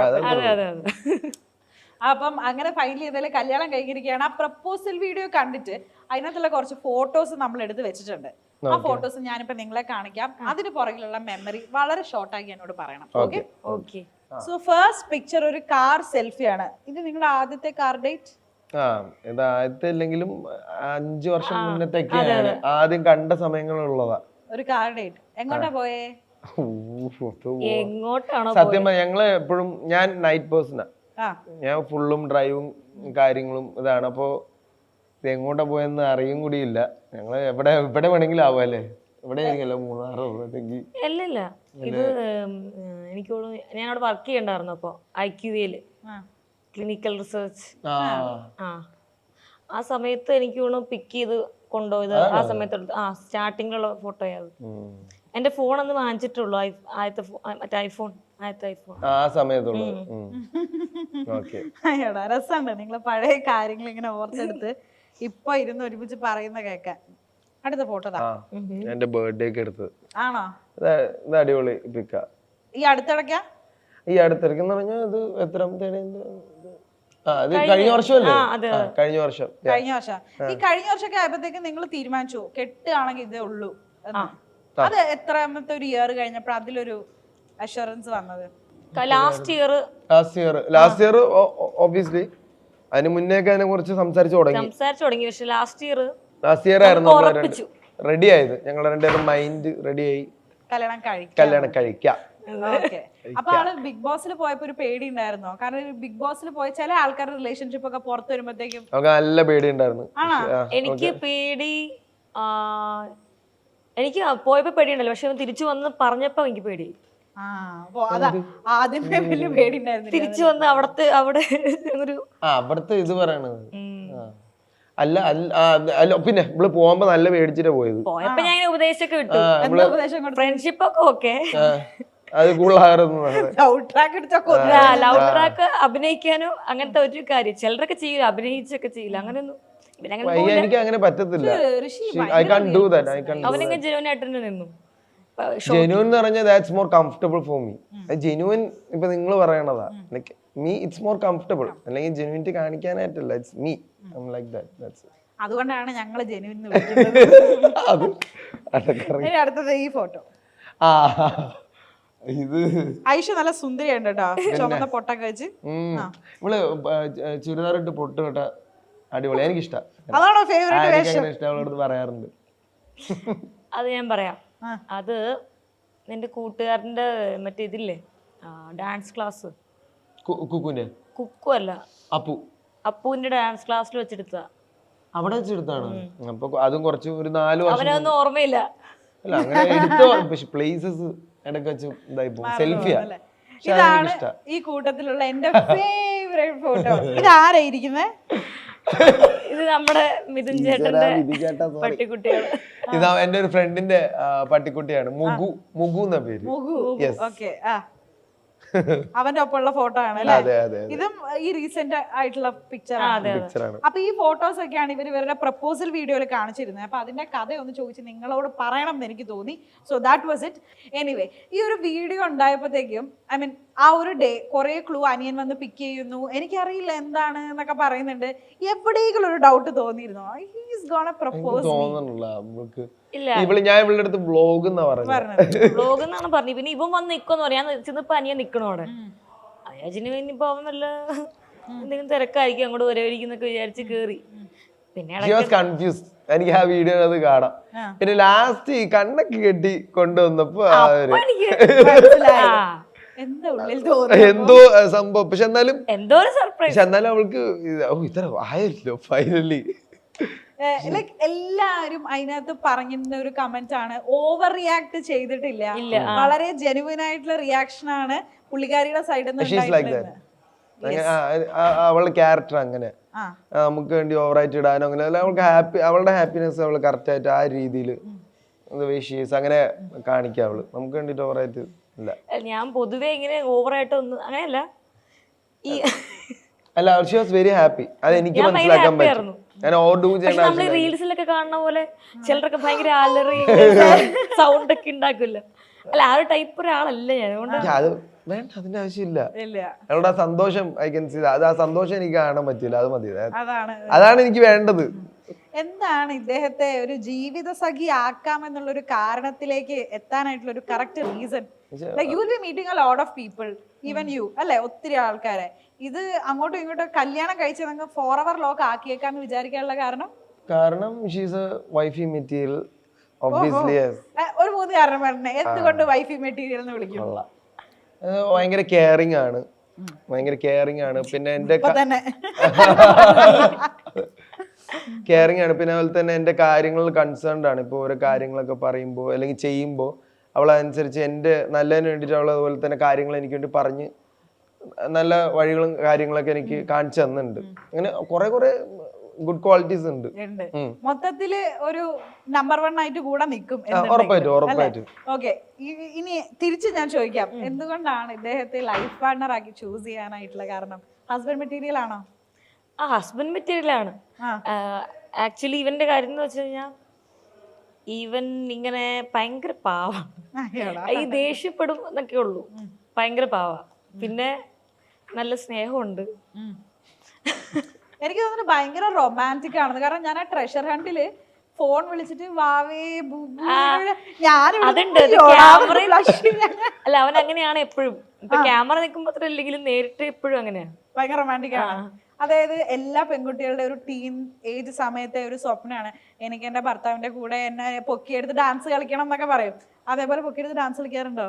S1: അപ്പം അങ്ങനെ ഫൈനൽ ചെയ്താല് കല്യാണം കഴിഞ്ഞിരിക്കുകയാണ്. ആ പ്രപ്പോസൽ വീഡിയോ കണ്ടിട്ട് അതിനകത്തുള്ള കുറച്ച് ഫോട്ടോസ് നമ്മൾ എടുത്ത് വെച്ചിട്ടുണ്ട്. ആ ഫോട്ടോസ് ഞാനിപ്പോ നിങ്ങളെ കാണിക്കാം. അതിന് പുറകിലുള്ള മെമ്മറി വളരെ ഷോർട്ടാക്കി എന്നോട് പറയണം. ഓക്കെ. സോ ഫസ്റ്റ് പിക്ചർ ഒരു കാർ സെൽഫിയാണ്. ഇത് നിങ്ങളുടെ ആദ്യത്തെ കാർ ഡേറ്റ്?
S2: ഇത് ആദ്യത്തെ അല്ലെങ്കിലും 5 വർഷം മുന്നത്തേക്കാണ് ആദ്യം കണ്ട സമയങ്ങളുള്ളതാ.
S1: ഒരു കാർ ഡേറ്റ്. എങ്ങോട്ടാ പോയേ?
S2: സത്യം പറഞ്ഞാൽ ഞങ്ങള് എപ്പോഴും, ഞാൻ നൈറ്റ് പേഴ്സണാ, ഞാൻ ഫുള്ളും ഡ്രൈവും കാര്യങ്ങളും ഇതാണ്. അപ്പോ ഇത് എങ്ങോട്ടാ പോയെന്ന് അറിയും കൂടിയില്ല. ഞങ്ങള് എവിടെ വേണമെങ്കിലും ആവുമല്ലേ? ഇവിടെ ആയിരിക്കല്ലോ, മൂന്നാറോ അല്ലെങ്കിൽ.
S3: അല്ലല്ല, ഇത് എനിക്ക് ഞാൻ അവിടെ വർക്ക് ചെയ്യണ്ടായിരുന്നു. അപ്പൊ IQAല് ക്ലിനിക്കൽ റിസർച്ച്. ആ സമയത്ത് എനിക്ക് പിക്ക് ചെയ്ത് കൊണ്ടുപോയത് ആ സമയത്ത് സ്റ്റാർട്ടിങ്ങിലുള്ള ഫോട്ടോയാണ്. എന്റെ ഫോൺ അന്ന് വാങ്ങിച്ചിട്ടുള്ളൂ, മറ്റേ ഐഫോൺ.
S2: ആ സമയത്തുള്ളൂ.
S1: രസമുണ്ട് നിങ്ങളെ പഴയ കാര്യങ്ങൾ ഇങ്ങനെ ഓർത്തെടുത്ത്. ഇപ്പൊ ഇരുന്ന് ഒരുമിച്ച് പറയുന്ന കേക്കാൻ. അടുത്ത ഫോട്ടോ
S2: ആ എന്റെ ബർത്ത്ഡേക്ക് എടുത്തത്.
S1: ആണോ?
S2: ഇത് അടിപൊളി പിക്ക.
S1: ഈ അടുത്തിടയ്ക്കാ?
S2: ഈ അടുത്തിടയ്ക്കെന്ന് പറഞ്ഞാൽ ഇത് എത്രാമത്തെ അത് കഴിഞ്ഞ വർഷമല്ലേ? കഴിഞ്ഞ വർഷം.
S1: കഴിഞ്ഞ വർഷം. ഈ കഴിഞ്ഞ വർഷമൊക്കെ ആയപ്പോഴത്തേക്ക് നിങ്ങൾ തീരുമാനിച്ചു കെട്ടുകയാണെങ്കിൽ ഇതേ ഉള്ളൂ എന്ന്. അത് എത്രാമത്തെ ഒരു ഇയർ കഴിഞ്ഞപ്പോ അതിലൊരു അഷുറൻസ് വന്നത്?
S3: Last year
S2: obviously. അതിന് മുന്നേക്ക് അതിനെ കുറിച്ച് സംസാരിച്ചു തുടങ്ങി.
S3: പക്ഷെ ലാസ്റ്റ്
S2: ഇയർ ആയിരുന്നു റെഡി ആയത്. ഞങ്ങൾ രണ്ടുപേരും മൈൻഡ് റെഡി ആയി കല്യാണം കഴിക്കാം.
S1: അപ്പൊ ആള് ബിഗ് ബോസിൽ പോയപ്പോ ഒരു പേടി ഉണ്ടായിരുന്നോ? കാരണം ബിഗ് ബോസിൽ പോയ ചില ആൾക്കാരുടെ റിലേഷൻഷിപ്പ് ഒക്കെ പുറത്തു വരുമ്പോഴത്തേക്കും
S2: നല്ല പേടി ഉണ്ടായിരുന്നു.
S3: എനിക്ക് പേടി, എനിക്ക് പോയപ്പോ പേടിയുണ്ടല്ലോ, പക്ഷെ തിരിച്ചു വന്ന് പറഞ്ഞപ്പോ എനിക്ക് പേടി.
S1: ആദ്യമേ വലിയ പേടി ഉണ്ടായിരുന്നു.
S3: തിരിച്ചു വന്ന്
S2: അവിടുത്തെ ഇത് പറയണത് അല്ല അല്ല പിന്നെ നമ്മള് പോകുമ്പോ നല്ല പേടിച്ചിട്ടാ പോയത്.
S3: പോയപ്പോ ഞാൻ ഉപദേശമൊക്കെ വിട്ടു, ഫ്രണ്ട്ഷിപ്പ് ഒക്കെ ഓക്കെ.
S2: അത് കൂടുതലായിരുന്നു.
S3: ലവ് ട്രാക്ക് അഭിനയിക്കാനോ അങ്ങനത്തെ ഒരു കാര്യം ചിലരൊക്കെ ചെയ്യില്ല, അഭിനയിച്ചൊക്കെ ചെയ്യില്ല. അങ്ങനെയൊന്നും
S2: എനിക്ക് അങ്ങനെ പറ്റത്തില്ല.
S3: അവനൊക്കെ ജെനുവൻ ആയിട്ട് തന്നെ നിന്നു.
S2: ജെനുവൻ എന്ന് പറഞ്ഞാൽ that's more comfortable for me. Genuine ഇപ്പൊ നിങ്ങൾ പറയണതാ, like me it's more comfortable. അല്ലെങ്കിൽ ജെനുവിനിറ്റി കാണിക്കാനായിട്ടല്ല, it's me. I am like that. That's
S1: അതുകൊണ്ടാണ് ഞങ്ങൾ ജെനുവിൻ എന്ന് വിളിക്കുന്നത്. അടുത്തത് ഈ ഫോട്ടോ.
S2: ഇത്
S1: ഐഷ നല്ല സുന്ദരിയുണ്ട് കേട്ടോ, ചുമന്ന പൊട്ടൊക്കെ വെച്ച്.
S2: ഇവള് ചുരിദാറിട്ട് പൊട്ട് കേട്ട അടിപൊളി. എനിക്കിഷ്ടം.
S1: അതാണോ ഫേവറേറ്റ്?
S2: ഇഷ്ടം പറയാറുണ്ട്.
S3: അത് ഞാൻ പറയാം. അത് നിന്റെ കൂട്ടുകാരന്റെ മറ്റേ ഇതില്ലേ ഡാൻസ് ക്ലാസ്, കുക്കു അല്ല അപ്പുവിന്റെ ഡാൻസ് ക്ലാസ്സിൽ വെച്ചെടുത്ത.
S2: അവിടെ വെച്ചെടുത്താണ്. അപ്പൊ അതും കുറച്ച് ഒരു 4 വർഷം.
S3: അവനൊന്നും ഓർമ്മയില്ല.
S2: അല്ല അങ്ങനെ എടുത്തോ, പക്ഷെ പ്ലേസസ് ഇടയ്ക്ക് വെച്ച് ഇതായി പോകും. സെൽഫിയാ.
S1: ഇതാണ് ഈ കൂട്ടത്തിലുള്ള എന്റെ ഫേവറേറ്റ് ഫോട്ടോ. ഇതാരായിരിക്കുന്നേ?
S3: ഇത് നമ്മുടെ മിഥുൻ ചേട്ടന്റെ പട്ടിക്കുട്ടിയാണ്.
S2: ഇതാ എന്റെ ഒരു ഫ്രണ്ടിന്റെ പട്ടിക്കുട്ടിയാണ്. മുഗു എന്ന പേര്.
S1: അവന്റെ ഒപ്പമുള്ള ഫോട്ടോ ആണ് അല്ലേ? ഇതും ഈ റീസെന്റ് ആയിട്ടുള്ള പിക്ചർ ആണ്. അപ്പൊ ഈ ഫോട്ടോസ് ഒക്കെയാണ് ഇവരുടെ പ്രപ്പോസൽ വീഡിയോയിൽ കാണിച്ചിരുന്നത്. അപ്പൊ അതിന്റെ കഥ ഒന്ന് ചോദിച്ച് നിങ്ങളോട് പറയണം എന്ന് എനിക്ക് തോന്നി. So that was it. Anyway, ഈ ഒരു വീഡിയോ ഉണ്ടായപ്പോഴത്തേക്കും ഐ മീൻ ആ ഒരു ഡേ കുറെ ക്ലൂ അനിയൻ വന്ന് പിക്ക് ചെയ്യുന്നു, എനിക്കറിയില്ല എന്താണ് എന്നൊക്കെ പറയുന്നുണ്ട്. എവിടെയെങ്കിലും ഒരു ഡൗട്ട് തോന്നിയിരുന്നോ? He's gonna propose?
S2: ഞാൻ ഇവളുടെ അടുത്ത് വ്ലോഗ് എന്നാ
S3: വ്ലോഗ് എന്നാണ് പറഞ്ഞു. പിന്നെ ഇവൻ വന്ന് നിക്കോന്ന് പറയാൻ ചെന്നപ്പോ അനിയൻ നിക്കണോ അവിടെ. അയാജിന് ഇനിയിപ്പോ അവൻ വല്ല എന്തെങ്കിലും തിരക്കായിരിക്കും, അങ്ങോട്ട് വരവരിക്കുന്നൊക്കെ വിചാരിച്ച് കേറി. പിന്നെ
S2: എനിക്ക് ആ വീഡിയോ അത് കാണാം. പിന്നെ ലാസ്റ്റ് കണ്ണൊക്കെ കെട്ടി കൊണ്ടുവന്നപ്പോ എന്തോ സംഭവം. പക്ഷെ എന്നാലും
S3: എന്തോ ഒരു സർപ്രൈസ്.
S2: എന്നാലും അവൾക്ക് ഇത്ര ആയല്ലോ ഫൈനലി.
S1: ലൈക് എല്ലാരും അതിനകത്ത് പറഞ്ഞിരുന്ന ഒരു കമന്റ് ആണ്, ഓവർ റിയാക്ട് ചെയ്തിട്ടില്ല, വളരെ ജെനുവിൻ ആയിട്ടുള്ള റിയാക്ഷൻ ആണ് പുള്ളിക്കാരിയുടെ സൈഡിൽ നിന്ന്.
S2: അവളുടെ ക്യാരക്ടർ അങ്ങനെ നമുക്ക് വേണ്ടി ഓവറായിട്ട് ഇടാനോ അങ്ങനെ അല്ല. അവൾക്ക് അവളുടെ ഹാപ്പിനെസ് അവള് കറക്റ്റ് ആയിട്ട് ആ രീതിയിൽ അങ്ങനെ കാണിക്കാം. അവള് നമുക്ക് വേണ്ടിട്ട് ഓവറായിട്ട് ഇല്ല.
S3: ഞാൻ പൊതുവെ ഇങ്ങനെ ഓവറായിട്ട് ഒന്നും അങ്ങനെയല്ല.
S2: അല്ല, ഷി വാസ് വെരി ഹാപ്പി. അത് എനിക്ക് മനസ്സിലാക്കാൻ പറ്റും.
S3: നമ്മള് റീൽസിലൊക്കെ കാണുന്ന പോലെ ചിലരൊക്കെ ഭയങ്കര അലറി സൗണ്ട് ഒക്കെ ഉണ്ടാക്കില്ല. അല്ല, ആ ഒരു ടൈപ്പ് ഒരാളല്ല ഞാൻ.
S2: അത് വേണ്ട, അതിന്റെ ആവശ്യമില്ല. അവളുടെ ആ സന്തോഷം ഐ കൻ സീ. അത് ആ സന്തോഷം എനിക്ക് കാണാൻ പറ്റില്ല. അത് മതി. അതാണ് എനിക്ക് വേണ്ടത്.
S1: എന്താണ് ഇദ്ദേഹത്തെ ഒരു ജീവിത സഖി ആക്കാമെന്നുള്ള ഒരു കാരണത്തിലേക്ക് എത്താനായിട്ടുള്ള ഒരു correct reason? Like you will be meeting a lot of people, even you അല്ലെ, ഒത്തിരി ആൾക്കാരെ. ഇത് അങ്ങോട്ടും ഇങ്ങോട്ടും കല്യാണം കഴിച്ച് നിങ്ങൾ ഫോർ എവർ ലോക്ക് ആക്കിയേക്കാന്ന് വിചാരിക്കാനുള്ള കാരണം
S2: she's a wifey material. Obviously
S1: ഒരു 3 കാരണം പറഞ്ഞേ എന്തുകൊണ്ട് വൈഫി മെറ്റീരിയൽ എന്ന് വിളിക്കും?
S2: ഭയങ്കര കെയറിംഗ് ആണ്, പിന്നെ എന്റെ കെയറിംഗ് ആണ്. പിന്നെ അതുപോലെ തന്നെ എന്റെ കാര്യങ്ങളിൽ കൺസേൺഡ് ആണ്. ഇപ്പൊ ഓരോ കാര്യങ്ങളൊക്കെ പറയുമ്പോ അല്ലെങ്കിൽ ചെയ്യുമ്പോ അവൾ അതനുസരിച്ച് എന്റെ നല്ലതിന് വേണ്ടിയിട്ട് അവൾ അതുപോലെ തന്നെ കാര്യങ്ങൾ എനിക്ക് വേണ്ടി പറഞ്ഞ് നല്ല വഴികളും കാര്യങ്ങളൊക്കെ എനിക്ക് കാണിച്ചു തന്നിട്ടുണ്ട്. അങ്ങനെ കുറെ ഗുഡ് ക്വാളിറ്റീസ് ഉണ്ട്.
S1: മൊത്തത്തില് ഒരു നമ്പർ 1 ആയിട്ട് കൂടെ നിൽക്കും.
S2: ഉറപ്പായിട്ടും.
S1: ഓക്കെ, ഇനി തിരിച്ച് ഞാൻ ചോദിക്കാം, എന്തുകൊണ്ടാണ് ഇദ്ദേഹത്തെ ലൈഫ് പാർട്ണർ ആക്കി ചൂസ് ചെയ്യാനായിട്ടുള്ള കാരണം? ഹസ്ബൻഡ് മെറ്റീരിയൽ ആണോ?
S3: ഹസ്ബൻഡ് മെറ്റീരിയൽ ആണ്. ആക്ച്വലി ഇവന്റെ കാര്യം എന്ന് വെച്ച് കഴിഞ്ഞാൽ ഇവൻ ഇങ്ങനെ ഭയങ്കര പാവാണ്. ഈ ദേഷ്യപ്പെടും എന്നൊക്കെ ഉള്ളൂ. ഭയങ്കര പാവാ. പിന്നെ നല്ല സ്നേഹമുണ്ട്.
S1: എനിക്ക് തോന്നുന്നു ഭയങ്കര റൊമാൻറ്റിക് ആണെന്ന്. കാരണം ഞാൻ ആ ട്രഷർ ഹണ്ടില് ഫോൺ വിളിച്ചിട്ട് വാവേ
S3: അതുണ്ട് ക്യാമറ. അല്ല അവൻ അങ്ങനെയാണ് എപ്പോഴും. ഇപ്പൊ ക്യാമറ നിൽക്കുമ്പോ അത്ര അല്ലെങ്കിലും നേരിട്ട് എപ്പോഴും അങ്ങനെയാണ്.
S1: ഭയങ്കര റൊമാൻറ്റിക് ആണ്. അതായത് എല്ലാ പെൺകുട്ടികളുടെ ഒരു ടീൻ ഏജ് സമയത്തെ ഒരു സ്വപ്നമാണ് എനിക്ക് എന്റെ ഭർത്താവിന്റെ കൂടെ എന്നെ പൊക്കിയെടുത്ത് ഡാൻസ് കളിക്കണം എന്നൊക്കെ പറയും. അതേപോലെ പൊക്കിയെടുത്ത് ഡാൻസ് കളിക്കാറുണ്ടോ?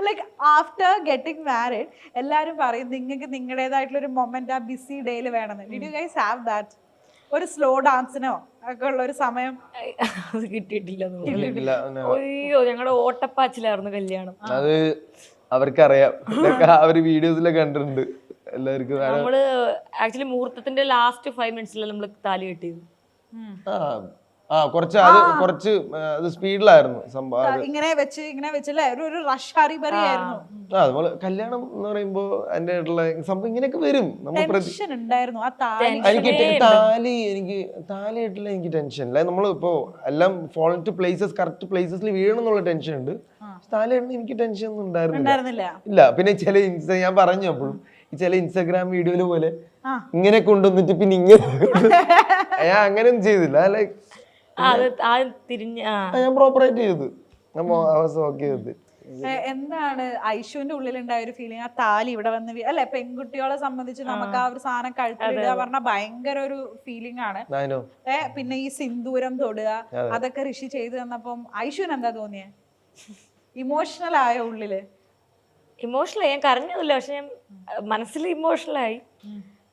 S1: ലൈക്ക് ആഫ്റ്റർ ഗെറ്റിംഗ് മാരിഡ് എല്ലാരും പറയും നിങ്ങൾക്ക് നിങ്ങളുടേതായിട്ടുള്ള ഒരു മൊമെന്റ് ആ ബിസി ഡേയിൽ വേണമെന്ന്. Did you guys have that? ഒരു സ്ലോ ഡാൻസിനോ ഒക്കെ ഉള്ള ഒരു സമയം
S3: അത് കിട്ടിയിട്ടില്ല. അയ്യോ ഞങ്ങളുടെ ഓട്ടപ്പാച്ചിലായിരുന്നു കല്യാണം.
S2: അത് അവർക്കറിയാം. അവര് വീഡിയോസിലൊക്കെ കണ്ടിട്ടുണ്ട് എല്ലാവർക്കും.
S3: നമ്മള് ആക്ച്വലി മുഹൂർത്തത്തിന്റെ ലാസ്റ്റ് 5 മിനിറ്റ്സിലാണ് നമ്മള് താലി കെട്ടിയത്.
S2: കുറച്ച് സ്പീഡിലായിരുന്നു സംഭവം.
S1: ഇങ്ങനെ വെച്ചല്ലേ ഒരു റഷ് ഹറിബറി ആയിരുന്നു.
S2: അതുപോലെ കല്യാണം എന്ന് പറയുമ്പോ അതിന്റെ സംഭവം ഇങ്ങനെയൊക്കെ വരും.
S1: ടെൻഷൻ ഉണ്ടായിരുന്നു ആ താലി.
S2: എനിക്ക് താലി കെട്ടില്ല, എനിക്ക് ടെൻഷൻ ഇല്ല. നമ്മൾ ഇപ്പോ എല്ലാം ഫോൾ ടു പ്ലേസസ് കറക്റ്റ് പ്ലേസസിൽ വീഴണം എന്നുള്ള ടെൻഷൻ ഉണ്ട്. താലി കെട്ടിന് എനിക്ക് ടെൻഷൻ ഒന്നും ഉണ്ടായിരുന്നില്ല. ഇല്ല. പിന്നെ ചില ഞാൻ പറഞ്ഞു അപ്പോഴും ചില ഇൻസ്റ്റാഗ്രാം വീഡിയോയില് പോലെ ഇങ്ങനെ കൊണ്ടുവന്നിട്ട് പിന്നെ ഇങ്ങനെ ഞാൻ അങ്ങനെയൊന്നും ചെയ്തില്ല. ലൈക്ക് ഞാൻ പ്രോപ്പറായിട്ട് ചെയ്തു.
S1: എന്താണ് ഐശുവിന്റെ ഉള്ളിലുണ്ടായ ഒരു ഫീലിംഗ്? ആ താലി ഇവിടെ വന്ന് അല്ലെ പെൺകുട്ടികളെ സംബന്ധിച്ച് നമുക്ക് ആ ഒരു സാധനം കഴുത്തിലിടുക പറഞ്ഞ ഭയങ്കര ഒരു ഫീലിംഗ് ആണ്. പിന്നെ ഈ സിന്ദൂരം തൊടുക അതൊക്കെ ഋഷി ചെയ്തു തന്നപ്പം ഐശുവിന് എന്താ തോന്നിയേ? ഇമോഷണൽ ആയ ഉള്ളില്?
S3: ഇമോഷണൽ ഞാൻ കരഞ്ഞതില്ല, പക്ഷെ ഞാൻ മനസ്സിൽ ഇമോഷണലായി.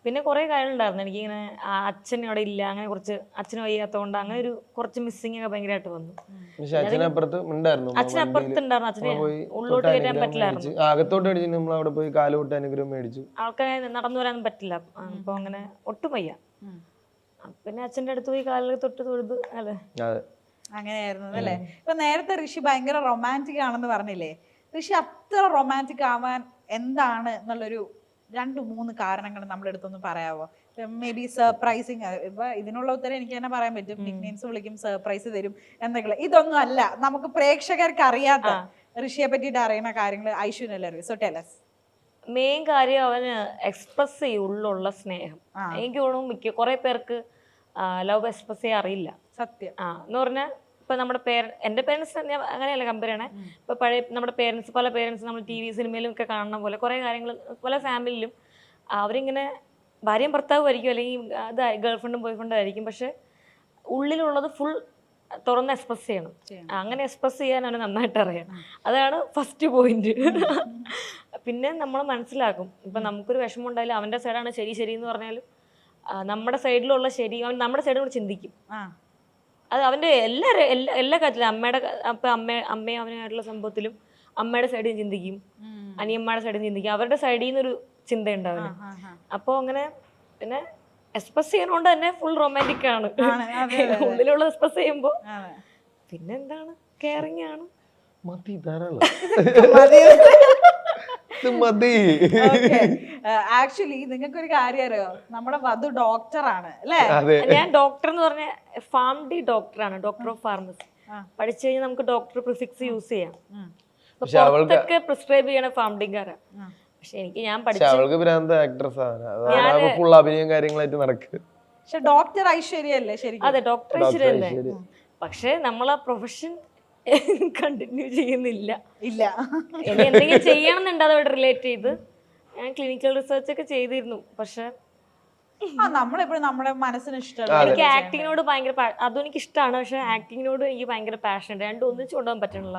S3: പിന്നെ കുറെ കാര്യങ്ങളുണ്ടായിരുന്നു. എനിക്കിങ്ങനെ അച്ഛൻ അവിടെ ഇല്ല, അങ്ങനെ കുറച്ച് അച്ഛന് വയ്യാത്തതുകൊണ്ട് അങ്ങനെ ഒരു കുറച്ച് മിസ്സിങ് ഒക്കെ ഭയങ്കരമായിട്ട് വന്നു. അച്ഛനപ്പുറത്തുണ്ടായിരുന്നു, അച്ഛനെ ഉള്ളോട്ട് കയറ്റാൻ പറ്റില്ലായിരുന്നു. ആൾക്കാരെ നടന്നു വരാൻ പറ്റില്ല. അപ്പൊ അങ്ങനെ ഒട്ടും വയ്യ. പിന്നെ അച്ഛന്റെ അടുത്ത് പോയി കാലിൽ തൊട്ട് തൊഴുത്. അല്ലേ
S1: അങ്ങനെയായിരുന്നു അല്ലേ? ഇപ്പൊ നേരത്തെ ഋഷി ഭയങ്കര റൊമാൻറ്റിക് ആണെന്ന് പറഞ്ഞില്ലേ? ഋഷി അത്ര റൊമാൻറ്റിക് ആവാൻ എന്താണ് എന്നുള്ളൊരു 2-3 കാരണങ്ങൾ നമ്മളെടുത്തൊന്ന് പറയാവോ? May be surprising. ഇപ്പൊ ഇതിനുള്ള ഉത്തരം എനിക്ക് തന്നെ പറയാൻ പറ്റും. നിക്നെയിംസ് വിളിക്കും, സർപ്രൈസ് തരും എന്തെങ്കിലും. ഇതൊന്നും അല്ല, നമുക്ക് പ്രേക്ഷകർക്ക് അറിയാത്ത ഋഷിയെ പറ്റിയിട്ട് അറിയുന്ന കാര്യങ്ങൾ ഐശ്വര്യല്ലേ അറിയും. So tell us.
S3: മെയിൻ കാര്യം അവന് എക്സ്പ്രസ് ചെയ്യും ഉള്ളുള്ള സ്നേഹം. എനിക്ക് തോന്നുന്നു കുറെ പേർക്ക് ലവ് എക്സ്പ്രസ് ചെയ്യാൻ അറിയില്ല.
S1: സത്യം.
S3: എന്ന് പറഞ്ഞാൽ ഇപ്പൊ നമ്മുടെ എന്റെ പേരൻസ് അങ്ങനെയല്ല കമ്പയർ ചെയ്യണേ. ഇപ്പൊ പഴയ നമ്മുടെ പേരൻസ്, പല പേരൻസ് നമ്മൾ TV സിനിമയിലും ഒക്കെ കാണുന്ന പോലെ കുറെ കാര്യങ്ങൾ പല ഫാമിലിയിലും അവരിങ്ങനെ ഭാര്യയും ഭർത്താവും ആയിരിക്കും, അല്ലെങ്കിൽ അത് ഗേൾഫ്രണ്ടും ബോയ്ഫ്രണ്ടും ആയിരിക്കും. പക്ഷെ ഉള്ളിലുള്ളത് ഫുൾ തുറന്ന് എക്സ്പ്രസ് ചെയ്യണം. അങ്ങനെ എക്സ്പ്രസ് ചെയ്യാൻ അവന് നന്നായിട്ട് അറിയാം. അതാണ് ഫസ്റ്റ് പോയിന്റ്. പിന്നെ നമ്മൾ മനസ്സിലാക്കും. ഇപ്പൊ നമുക്കൊരു വിഷമം ഉണ്ടായാലും അവന്റെ സൈഡാണ് ശരി ശരി എന്ന് പറഞ്ഞാലും നമ്മുടെ സൈഡിലുള്ള ശരി അവൻ നമ്മുടെ സൈഡിലൂടെ ചിന്തിക്കും. അത് അവന്റെ എല്ലാ കാര്യത്തിലും അമ്മയും അവനായിട്ടുള്ള സംഭവത്തിലും അമ്മയുടെ സൈഡിൽ ചിന്തിക്കും, അനിയമ്മയുടെ സൈഡിൽ ചിന്തിക്കും, അവരുടെ സൈഡിൽ നിന്നൊരു ചിന്ത ഉണ്ടാവില്ല. അപ്പൊ അങ്ങനെ പിന്നെ എക്സ്പ്രസ് ചെയ്യുന്നോണ്ട് തന്നെ ഫുൾ റൊമാൻറ്റിക് ആണ് ഉള്ളിലുള്ള എക്സ്പ്രസ് ചെയ്യുമ്പോ. പിന്നെന്താണ്, കെയറിങ് ആണ്.
S1: ആക്ച്വലി നിങ്ങൾക്കൊരു കാര്യം അറിയോ? നമ്മുടെ വധു ഡോക്ടറാണ് അല്ലേ?
S3: ഞാൻ ഡോക്ടർ എന്ന് പറഞ്ഞ ഫാർമഡി ഡോക്ടറാണ്, ഡോക്ടർ ഓഫ് ഫാർമസി. പഠിച്ചു കഴിഞ്ഞാൽ നമുക്ക് ഡോക്ടർ പ്രിഫിക്സ് യൂസ് ചെയ്യാം. പുറത്തൊക്കെ പ്രിസ്ക്രൈബ് ചെയ്യണ ഫാർമഡിക്കാരാ. പക്ഷെ എനിക്ക് ഞാൻ
S1: ഡോക്ടർ ഐശ്വര്യല്ലേ ശരിക്കും?
S3: അതെ, ഡോക്ടർ ഐശ്വര്യ തന്നെ. പക്ഷെ നമ്മളാ പ്രൊഫഷൻ കണ്ടിന്യൂ ചെയ്യുന്നില്ല.
S1: ഇല്ല,
S3: ഇനി എന്തെങ്കിലും ചെയ്യണമെന്നുണ്ട് അതോട് റിലേറ്റ് ചെയ്ത്. ഞാൻ ക്ലിനിക്കൽ റിസർച്ച് ഒക്കെ ചെയ്തിരുന്നു. പക്ഷെ
S1: നമ്മളെപ്പോഴും നമ്മുടെ മനസ്സിന് ഇഷ്ടമാണ്.
S3: എനിക്ക് ആക്ടിങ്ങിനോട് ഭയങ്കര അതും എനിക്ക് ഇഷ്ടമാണ്. പക്ഷെ ആക്ടിങ്ങിനോട് എനിക്ക് ഭയങ്കര പാഷൻ ഉണ്ട്. രണ്ടും ഒന്നിച്ചു കൊണ്ടുപോകാൻ പറ്റണില്ല.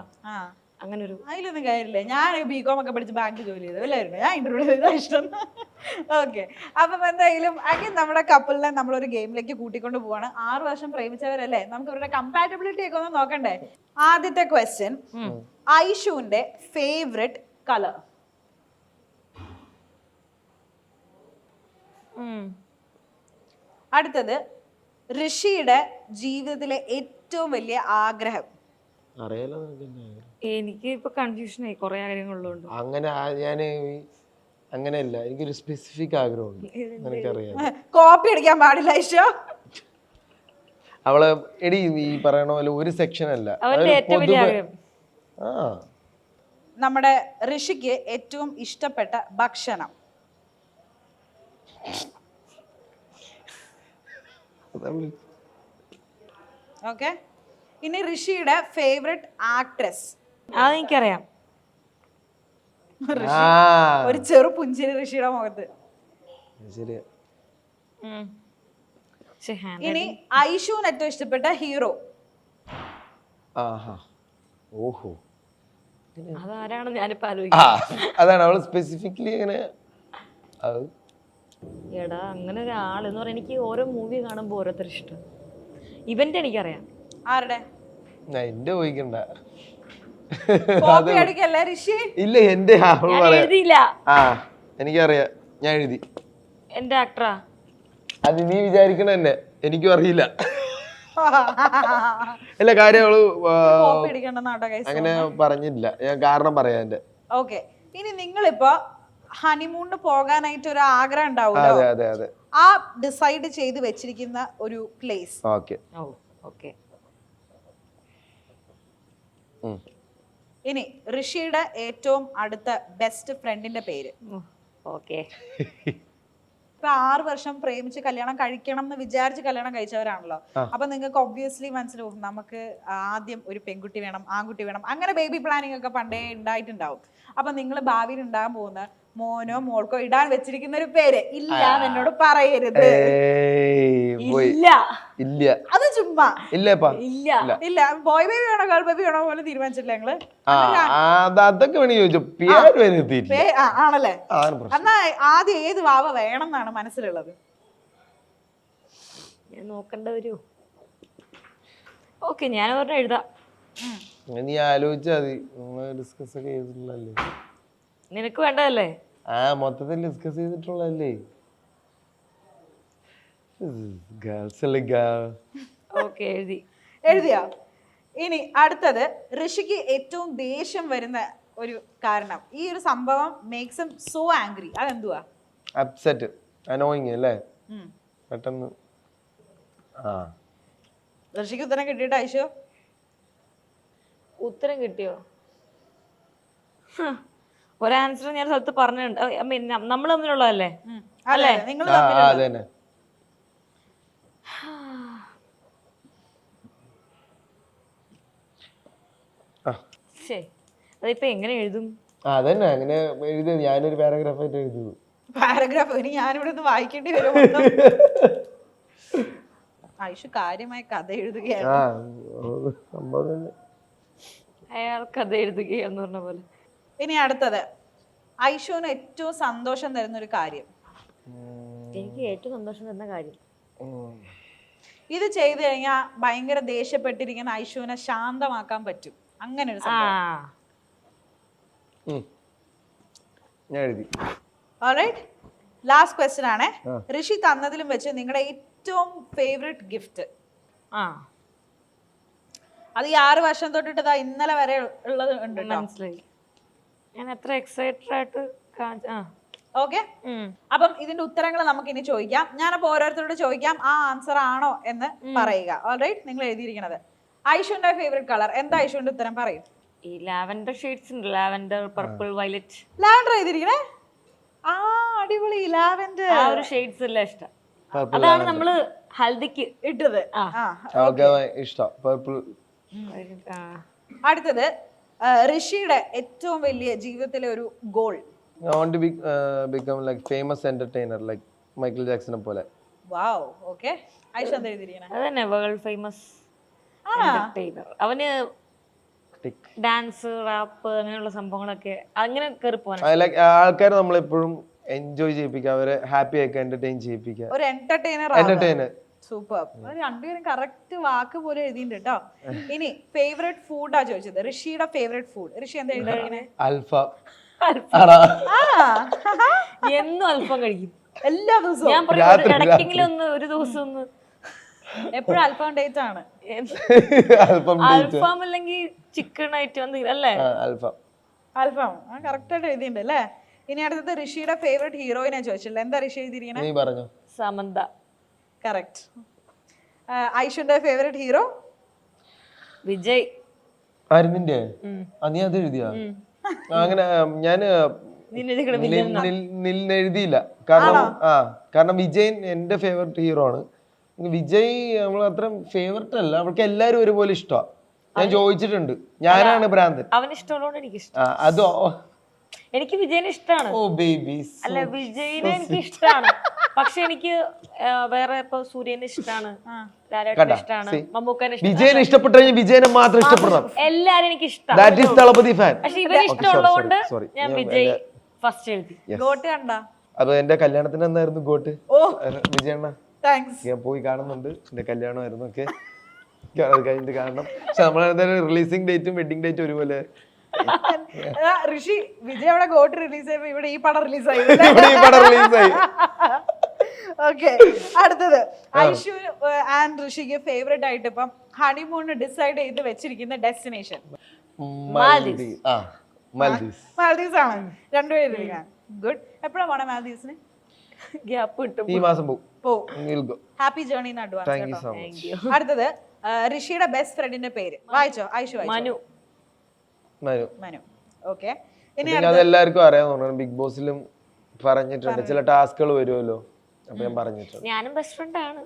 S3: അങ്ങനെ ഒരു
S1: അതിലൊന്നും കാര്യമില്ല. ഞാൻ BCom ഒക്കെ പഠിച്ച് ബാങ്ക് ജോലി ചെയ്തു എല്ലാവരും. ഞാൻ ഇന്റർവ്യൂ ചെയ്താ ഇഷ്ടം. ഓക്കെ, അപ്പം എന്തായാലും അങ്ങനെ നമ്മുടെ കപ്പിളിനെ നമ്മളൊരു ഗെയിമിലേക്ക് കൂട്ടിക്കൊണ്ട് പോവാണ്. 6 വർഷം പ്രേമിച്ചവരല്ലേ, നമുക്ക് അവരുടെ കമ്പാറ്റബിലിറ്റി ഒക്കെ ഒന്ന് നോക്കണ്ടേ? ആദ്യത്തെ ക്വസ്റ്റ്യൻ, ഐഷുവിന്റെ ഫേവറേറ്റ് കളർ? അടുത്തത്, ഋഷിയുടെ ജീവിതത്തിലെ ഏറ്റവും വലിയ ആഗ്രഹം?
S3: എനിക്ക് ഇപ്പൊ കൺഫ്യൂഷൻ ആയി കുറെ കാര്യങ്ങളുള്ളതുകൊണ്ട്.
S2: അങ്ങനെ ഞാൻ അങ്ങനെയല്ല, എനിക്കൊരു സ്പെസിഫിക് ആഗ്രഹമുണ്ട്, നിനക്കറിയാം.
S1: കോപ്പി അടിക്കാൻ പാടില്ല ഐഷോ.
S2: അവളെ എടി ഈ പറയണ പോലെ ഒരു സെക്ഷൻ അല്ല,
S3: അവന്റെ ഏറ്റവും വലിയ ആഗ്രഹം.
S2: ആ
S1: നമ്മുടെ ഋഷിക്ക് ഏറ്റവും ഇഷ്ടപ്പെട്ട ഭക്ഷണം. ഓക്കെ, ഇനി ഋഷിയുടെ ഫേവറേറ്റ് ആക്ട്രസ്.
S3: അതെനിക്കറിയാം.
S1: ഒരു ചെറു പുഞ്ചിരി ഋഷിയുടെ മുഖത്ത്.
S2: ശരിയാ.
S1: ഇനി ഐഷുവിന് ഏറ്റവും ഇഷ്ടപ്പെട്ട ഹീറോ.
S2: ആഹാ, ഓഹോ,
S3: അതാരാണ് ഞാനിപ്പോ ആലോചിക്കുന്നത്.
S2: അതാണ് അവള് സ്പെസിഫിക്കലി അങ്ങനെ.
S3: എടാ അങ്ങനെ ഒരാൾ എന്ന് പറഞ്ഞാൽ എനിക്ക് ഓരോ മൂവി കാണുമ്പോൾ ഓരോരുത്തർ ഇഷ്ടം. ഇവന്റ് എനിക്കറിയാം.
S1: ആരുടെ?
S2: എന്റെ ചോദിക്കണ്ട.
S1: കോപ്പി അടിക്കല്ലേ ഋഷി.
S2: ഇല്ല, എന്റെ
S3: ഞാൻ എഴുതിയില്ല.
S2: ആ എനിക്കറിയാം, ഞാൻ എഴുതി.
S3: എന്റെ ആക്ടറാ
S2: അത്. നീ വിചാരിക്കണ തന്നെ, എനിക്കും അറിയില്ല. അല്ല, കാര്യം അവള്
S1: കോപ്പി അടിക്കണ്ടെന്നാട്ടോ ഗൈസ്.
S2: അങ്ങനെ പറഞ്ഞില്ല, ഞാൻ കാരണം പറയാം എന്റെ.
S1: ഓക്കെ, ഇനി നിങ്ങളിപ്പോ ഹണിമൂണിന് പോകാനായിട്ട് ഒരു ആഗ്രഹം
S2: അതെ
S1: ഉണ്ടാവുമല്ലോ,
S2: അതെ അതെ,
S1: ആ ഡിസൈഡ് ചെയ്ത് വെച്ചിരിക്കുന്ന ഒരു പ്ലേസ്.
S2: ഓക്കെ.
S3: ഓ ഓക്കെ.
S1: ഇനി ഋഷിയുടെ ഏറ്റവും അടുത്ത ബെസ്റ്റ് ഫ്രണ്ടിന്റെ പേര്.
S3: ഓക്കെ.
S1: ഇപ്പൊ 6 വർഷം പ്രേമിച്ച് കല്യാണം കഴിക്കണം എന്ന് വിചാരിച്ച് കല്യാണം കഴിച്ചവരാണല്ലോ. അപ്പൊ നിങ്ങൾക്ക് ഒബ്വിയസ്ലി മനസ്സിലാവും നമുക്ക് ആദ്യം ഒരു പെൺകുട്ടി വേണം, ആൺകുട്ടി വേണം, അങ്ങനെ ബേബി പ്ലാനിങ് ഒക്കെ പണ്ടേ ഉണ്ടായിട്ടുണ്ടാവും. അപ്പൊ നിങ്ങൾ ഭാവിയിൽ ഉണ്ടാകാൻ പോകുന്ന മോനോ മോൾക്കോ ഇടാൻ വെച്ചിരിക്കുന്ന ഒരു പേര് ഇല്ല എന്നോട് പറയരുത്.
S3: ഇല്ല
S2: ഇല്ല,
S1: അത് ചുമ്മാ
S3: ഇല്ല.
S1: ഇല്ല. ബോയ് ബേബി വേണോ ഗേൾ ബേബി വേണോ പോലും തീരുമാനിച്ചിട്ടില്ല ഞങ്ങള്.
S2: അതൊക്കെ വേണി ചോദിച്ചു. പേര്
S1: ആണല്ലേ? എന്നാ ആദ്യം ഏത് വാവ വേണം എന്നാണ് മനസ്സിലുള്ളത്?
S3: ഞാൻ നോക്കണ്ട വരൂ. ഓക്കെ, ഞാൻ പറഞ്ഞ എഴുതാം.
S2: നീ ആലോചിച്ചാ മതി, ഡിസ്കസ് ഒക്കെ ചെയ്തിട്ടുള്ളല്ലേ.
S3: നിനക്ക് വേണ്ടതല്ലേ?
S2: മൊത്തത്തിൽ ഡിസ്കസ് ചെയ്തിട്ടുള്ളല്ലേ.
S3: ഓക്കെ,
S1: എഴുതിയോ? ഇനി അടുത്തത്, ഋഷിക്ക് ഏറ്റവും ദേഷ്യം വരുന്ന ഒരു കാരണം, ഈ ഒരു സംഭവം മേക്സ് ഹിം സോ ആംഗ്രി, അതെന്തുവാ?
S2: അപ്സെറ്റ്, അനോയിങ് അല്ലേ പെട്ടെന്ന്.
S1: ഋഷിക്ക് ഉത്തരം കിട്ടിയിട്ട് ഐഷോ?
S3: ഉത്തരം കിട്ടിയോ? ഒരാൻസർ ഞാൻ സ്ഥലത്ത് പറഞ്ഞിട്ടുണ്ട്. നമ്മൾ തമ്മിലുള്ളതല്ലേ? അല്ലേ?
S1: നിങ്ങൾ
S3: അതിപ്പോ എങ്ങനെ എഴുതും?
S2: അതന്നെ, അങ്ങനെ എഴുതി. ഞാനൊരു പാരഗ്രാഫ് ആയിട്ട് എഴുതുന്നു.
S1: പാരഗ്രാഫ് ഇനി ഞാനിവിടെ നിന്ന് വായിക്കേണ്ടി വരും. ഐഷു കാര്യമായ കഥ എഴുതുകയാണ്.
S3: അയാൾ കഥ എഴുതുകയെന്ന് പറഞ്ഞ പോലെ.
S1: ഇനി അടുത്തത്, ഐഷുവിന് ഏറ്റവും സന്തോഷം തരുന്ന ഒരു കാര്യം.
S3: എനിക്ക് ഏറ്റവും സന്തോഷം തരുന്ന കാര്യം,
S1: ഇത് ചെയ്തു കഴിഞ്ഞാൽ ഭയങ്കര ദേഷ്യപ്പെട്ടിരിക്കുന്ന ഐഷുവിനെ ശാന്തമാക്കാൻ പറ്റും, അങ്ങനെ ഒരു സംഭവം.
S2: ഞാൻ എഴുതി.
S1: ഓൾറൈറ്റ്, ലാസ്റ്റ് ക്വസ്റ്റ്യൻ ആണ്. ഋഷി തന്നതിലും വെച്ച് നിങ്ങളുടെ ഏറ്റവും ഫേവറേറ്റ് ഗിഫ്റ്റ്. അത് ഈ 6 വർഷം തൊട്ടിട്ട് ഇന്നലെ വരെ ഉള്ളത് ഉണ്ട്.
S3: മനസ്സിലായി. ഞാൻ എത്ര എക്സൈറ്റഡ് ആയിട്ട്.
S1: ഓക്കെ, അപ്പം ഇതിന്റെ ഉത്തരങ്ങൾ നമുക്ക് ഇനി ചോദിക്കാം. ഞാനപ്പോ ഓരോരുത്തരോട് ചോദിക്കാം, ആ ആൻസർ ആണോ എന്ന് പറയുക. ഓൾറൈറ്റ്, നിങ്ങൾ എഴുതിയിരിക്കുന്നത് ഐഷുവിന്റെ ഫേവറേറ്റ് കളർ എന്താ? ഐഷുവിന്റെ ഉത്തരം പറയും.
S3: ഈ ലാവൻഡർ ഷെയ്ഡ്സ് ഉണ്ട്, ലാവൻഡർ, പർപ്പിൾ, വയലറ്റ്.
S1: ലാവൻഡർ എഴുതിയിരിക്കണേ? ആ അടിപൊളി, ലാവൻഡർ.
S3: ആ ഒരു ഷെയ്ഡ്സ് എല്ലാം ഇഷ്ടം. അതാണ് നമ്മള് ഹൽദിക്ക്
S1: ഇട്ടത്.
S2: ഇഷ്ടം പർപ്പിൾ.
S1: അടുത്തത്, ഋഷിയുടെ ഏറ്റവും വലിയ ജീവിതത്തിലെ ഒരു goal.
S2: I want to become like famous entertainer like Michael Jackson പോലെ.
S1: Wow, okay. ഐഷ എന്താ എഴുതിയിരിക്കണേ?
S3: അതന്നെ, വേൾഡ് ഫേമസ് എന്റർടൈനർ. അവന് ഡാൻസ്, റാപ്പ് അങ്ങനെയുള്ള സംഭവങ്ങളൊക്കെ അങ്ങനെ കയറി പോകാൻ.
S2: ആൾക്കാരെ നമ്മളെപ്പോഴും എൻജോയ് ചെയ്യിപ്പിക്കുക, അവരെ ഹാപ്പി ആക്കി എന്റർടൈൻ ചെയ്യിപ്പിക്കുക.
S1: ഒരു എന്റർടൈനർ. സൂപ്പർ. രണ്ടുപേരും കറക്റ്റ് വാക്ക് പോലെ എഴുതിയിട്ടുണ്ട് കേട്ടോ. ഇനി ഫേവറേറ്റ് ഫുഡാ ചോദിച്ചത്. ഋഷിയുടെ ഫേവറേറ്റ് ഫുഡ്. ഋഷി എന്താ എഴുതിയിരിക്കണേ?
S2: അൽഫാം.
S3: എന്നും അൽഫാം കഴിക്കും
S1: എല്ലാ ദിവസവും.
S3: ഞാൻ പറയും ഇടയ്ക്കെങ്കിലും ഒന്ന്, ഒരു ദിവസം ഒന്ന്.
S1: എപ്പോഴും അൽഫാം ഡേറ്റ് ആണ്.
S3: അൽഫാം അല്ലെങ്കിൽ ചിക്കൻ ഐറ്റം എന്തെങ്കിലും അല്ലേ?
S2: അൽഫാം.
S1: കറക്റ്റ് ആയിട്ട് എഴുതിയിട്ടുണ്ട് അല്ലേ? ഇനി അടുത്തത് ഋഷിയുടെ ഫേവറേറ്റ് ഹീറോയിനെ ചോദിച്ചില്ല. എന്താ ഋഷി എഴുതിയിരിക്കണേ?
S2: നീ പറഞ്ഞോ.
S3: സമന്ത.
S1: കറക്റ്റ്. ഐഷുന്റെ ഫേവറേറ്റ് ഹീറോ?
S3: വിജയ്.
S2: അരുണിന്റെ നീ അത് എഴുതിയാ? അങ്ങനെ ഞാന് എഴുതിയില്ല. കാരണം വിജയൻ എന്റെ ഫേവററ്റ് ഹീറോ ആണ്. വിജയ് നമ്മൾ അത്ര ഫേവററ്റ് അല്ല, അവൾക്ക് എല്ലാരും ഒരുപോലെ ഇഷ്ടമാണ്. ഞാൻ ചോദിച്ചിട്ടുണ്ട്, ഞാനാണ് ഭ്രാന്തൻ.
S3: അവന് ഇഷ്ടമുള്ളതുകൊണ്ട് എനിക്ക് ഇഷ്ടം.
S2: അതോ
S3: എനിക്ക് വിജയനെ ഇഷ്ടമാണ്.
S2: ഓ ബേബി.
S3: അല്ല, വിജയിനെ എനിക്ക് ഇഷ്ടമാണ്. പക്ഷെ എനിക്ക് വേറെ ഇപ്പൊ സൂര്യനെ ഇഷ്ടമാണ്, ലാലേട്ടനെ ഇഷ്ടമാണ്, മമ്മൂക്കനെ ഇഷ്ടമാണ്.
S2: വിജയനെ ഇഷ്ടപ്പെട്ട വിജയനെ മാത്രം ഇഷ്ടപ്പെടണം.
S3: എല്ലാരും എനിക്ക് ഇഷ്ടമാണ്.
S2: That is Thalapathy fan.
S3: പക്ഷെ ഇവര് ഇഷ്ടമുള്ളതുകൊണ്ട് ഞാൻ വിജയ് ഫസ്റ്റ് എഴുതി.
S1: ഗോട്ട് കണ്ട?
S2: അത് എന്റെ കല്യാണത്തിന് എന്നായിരുന്നു ഗോട്ട്. വിജയണ്ണ
S1: താങ്ക്സ്.
S2: ഞാൻ പോയി കാണുന്നുണ്ട്. എന്റെ കല്യാണമായിരുന്നു ഒക്കെ അത് കഴിഞ്ഞിട്ട് കാണണം. പക്ഷെ നമ്മളെന്തായാലും റിലീസിംഗ് ഡേറ്റും വെഡിങ് ഡേറ്റും ഒരുപോലെ.
S1: ഋഷി വിജയ് അവിടെ ഗോട്ട് റിലീസ് ചെയ്യുമ്പോ ഇവിടെ ഈ പടം റിലീസായി. ഓക്കെ, അടുത്തത് ഐഷു ആൻഡ് ഋഷിക്ക് ഫേവറേറ്റ് ആയിട്ട് ഇപ്പം ഹണിമൂൺ ഡിസൈഡ് ചെയ്ത് വെച്ചിരിക്കുന്ന ഡെസ്റ്റിനേഷൻ? മാൽദീവ്സ് ആണ് രണ്ടുപേരും. ഗുഡ്. എപ്പോഴാണ് പോണേ മാൽദീവ്സിന്?
S3: ഗ്യാപ്പ് കിട്ടും.
S2: ഈ മാസം പോകും.
S1: Happy journey in advance. അടുത്തത് ഋഷിയുടെ ബെസ്റ്റ് ഫ്രണ്ടിന്റെ പേര് വായിച്ചോ? ഐഷു വായിച്ചോ? മനു. ഓക്കെ. ഇനി
S2: അതെല്ലാവർക്കും അറിയാവുന്ന ബിഗ് ബോസിലും പറഞ്ഞിട്ടുണ്ട്, ചില ടാസ്കുകൾ വരുമല്ലോ, അപ്പൊ ഞാൻ പറഞ്ഞിട്ടുണ്ട്.
S3: ഞാനും ബെസ്റ്റ് ഫ്രണ്ട് ആണ്.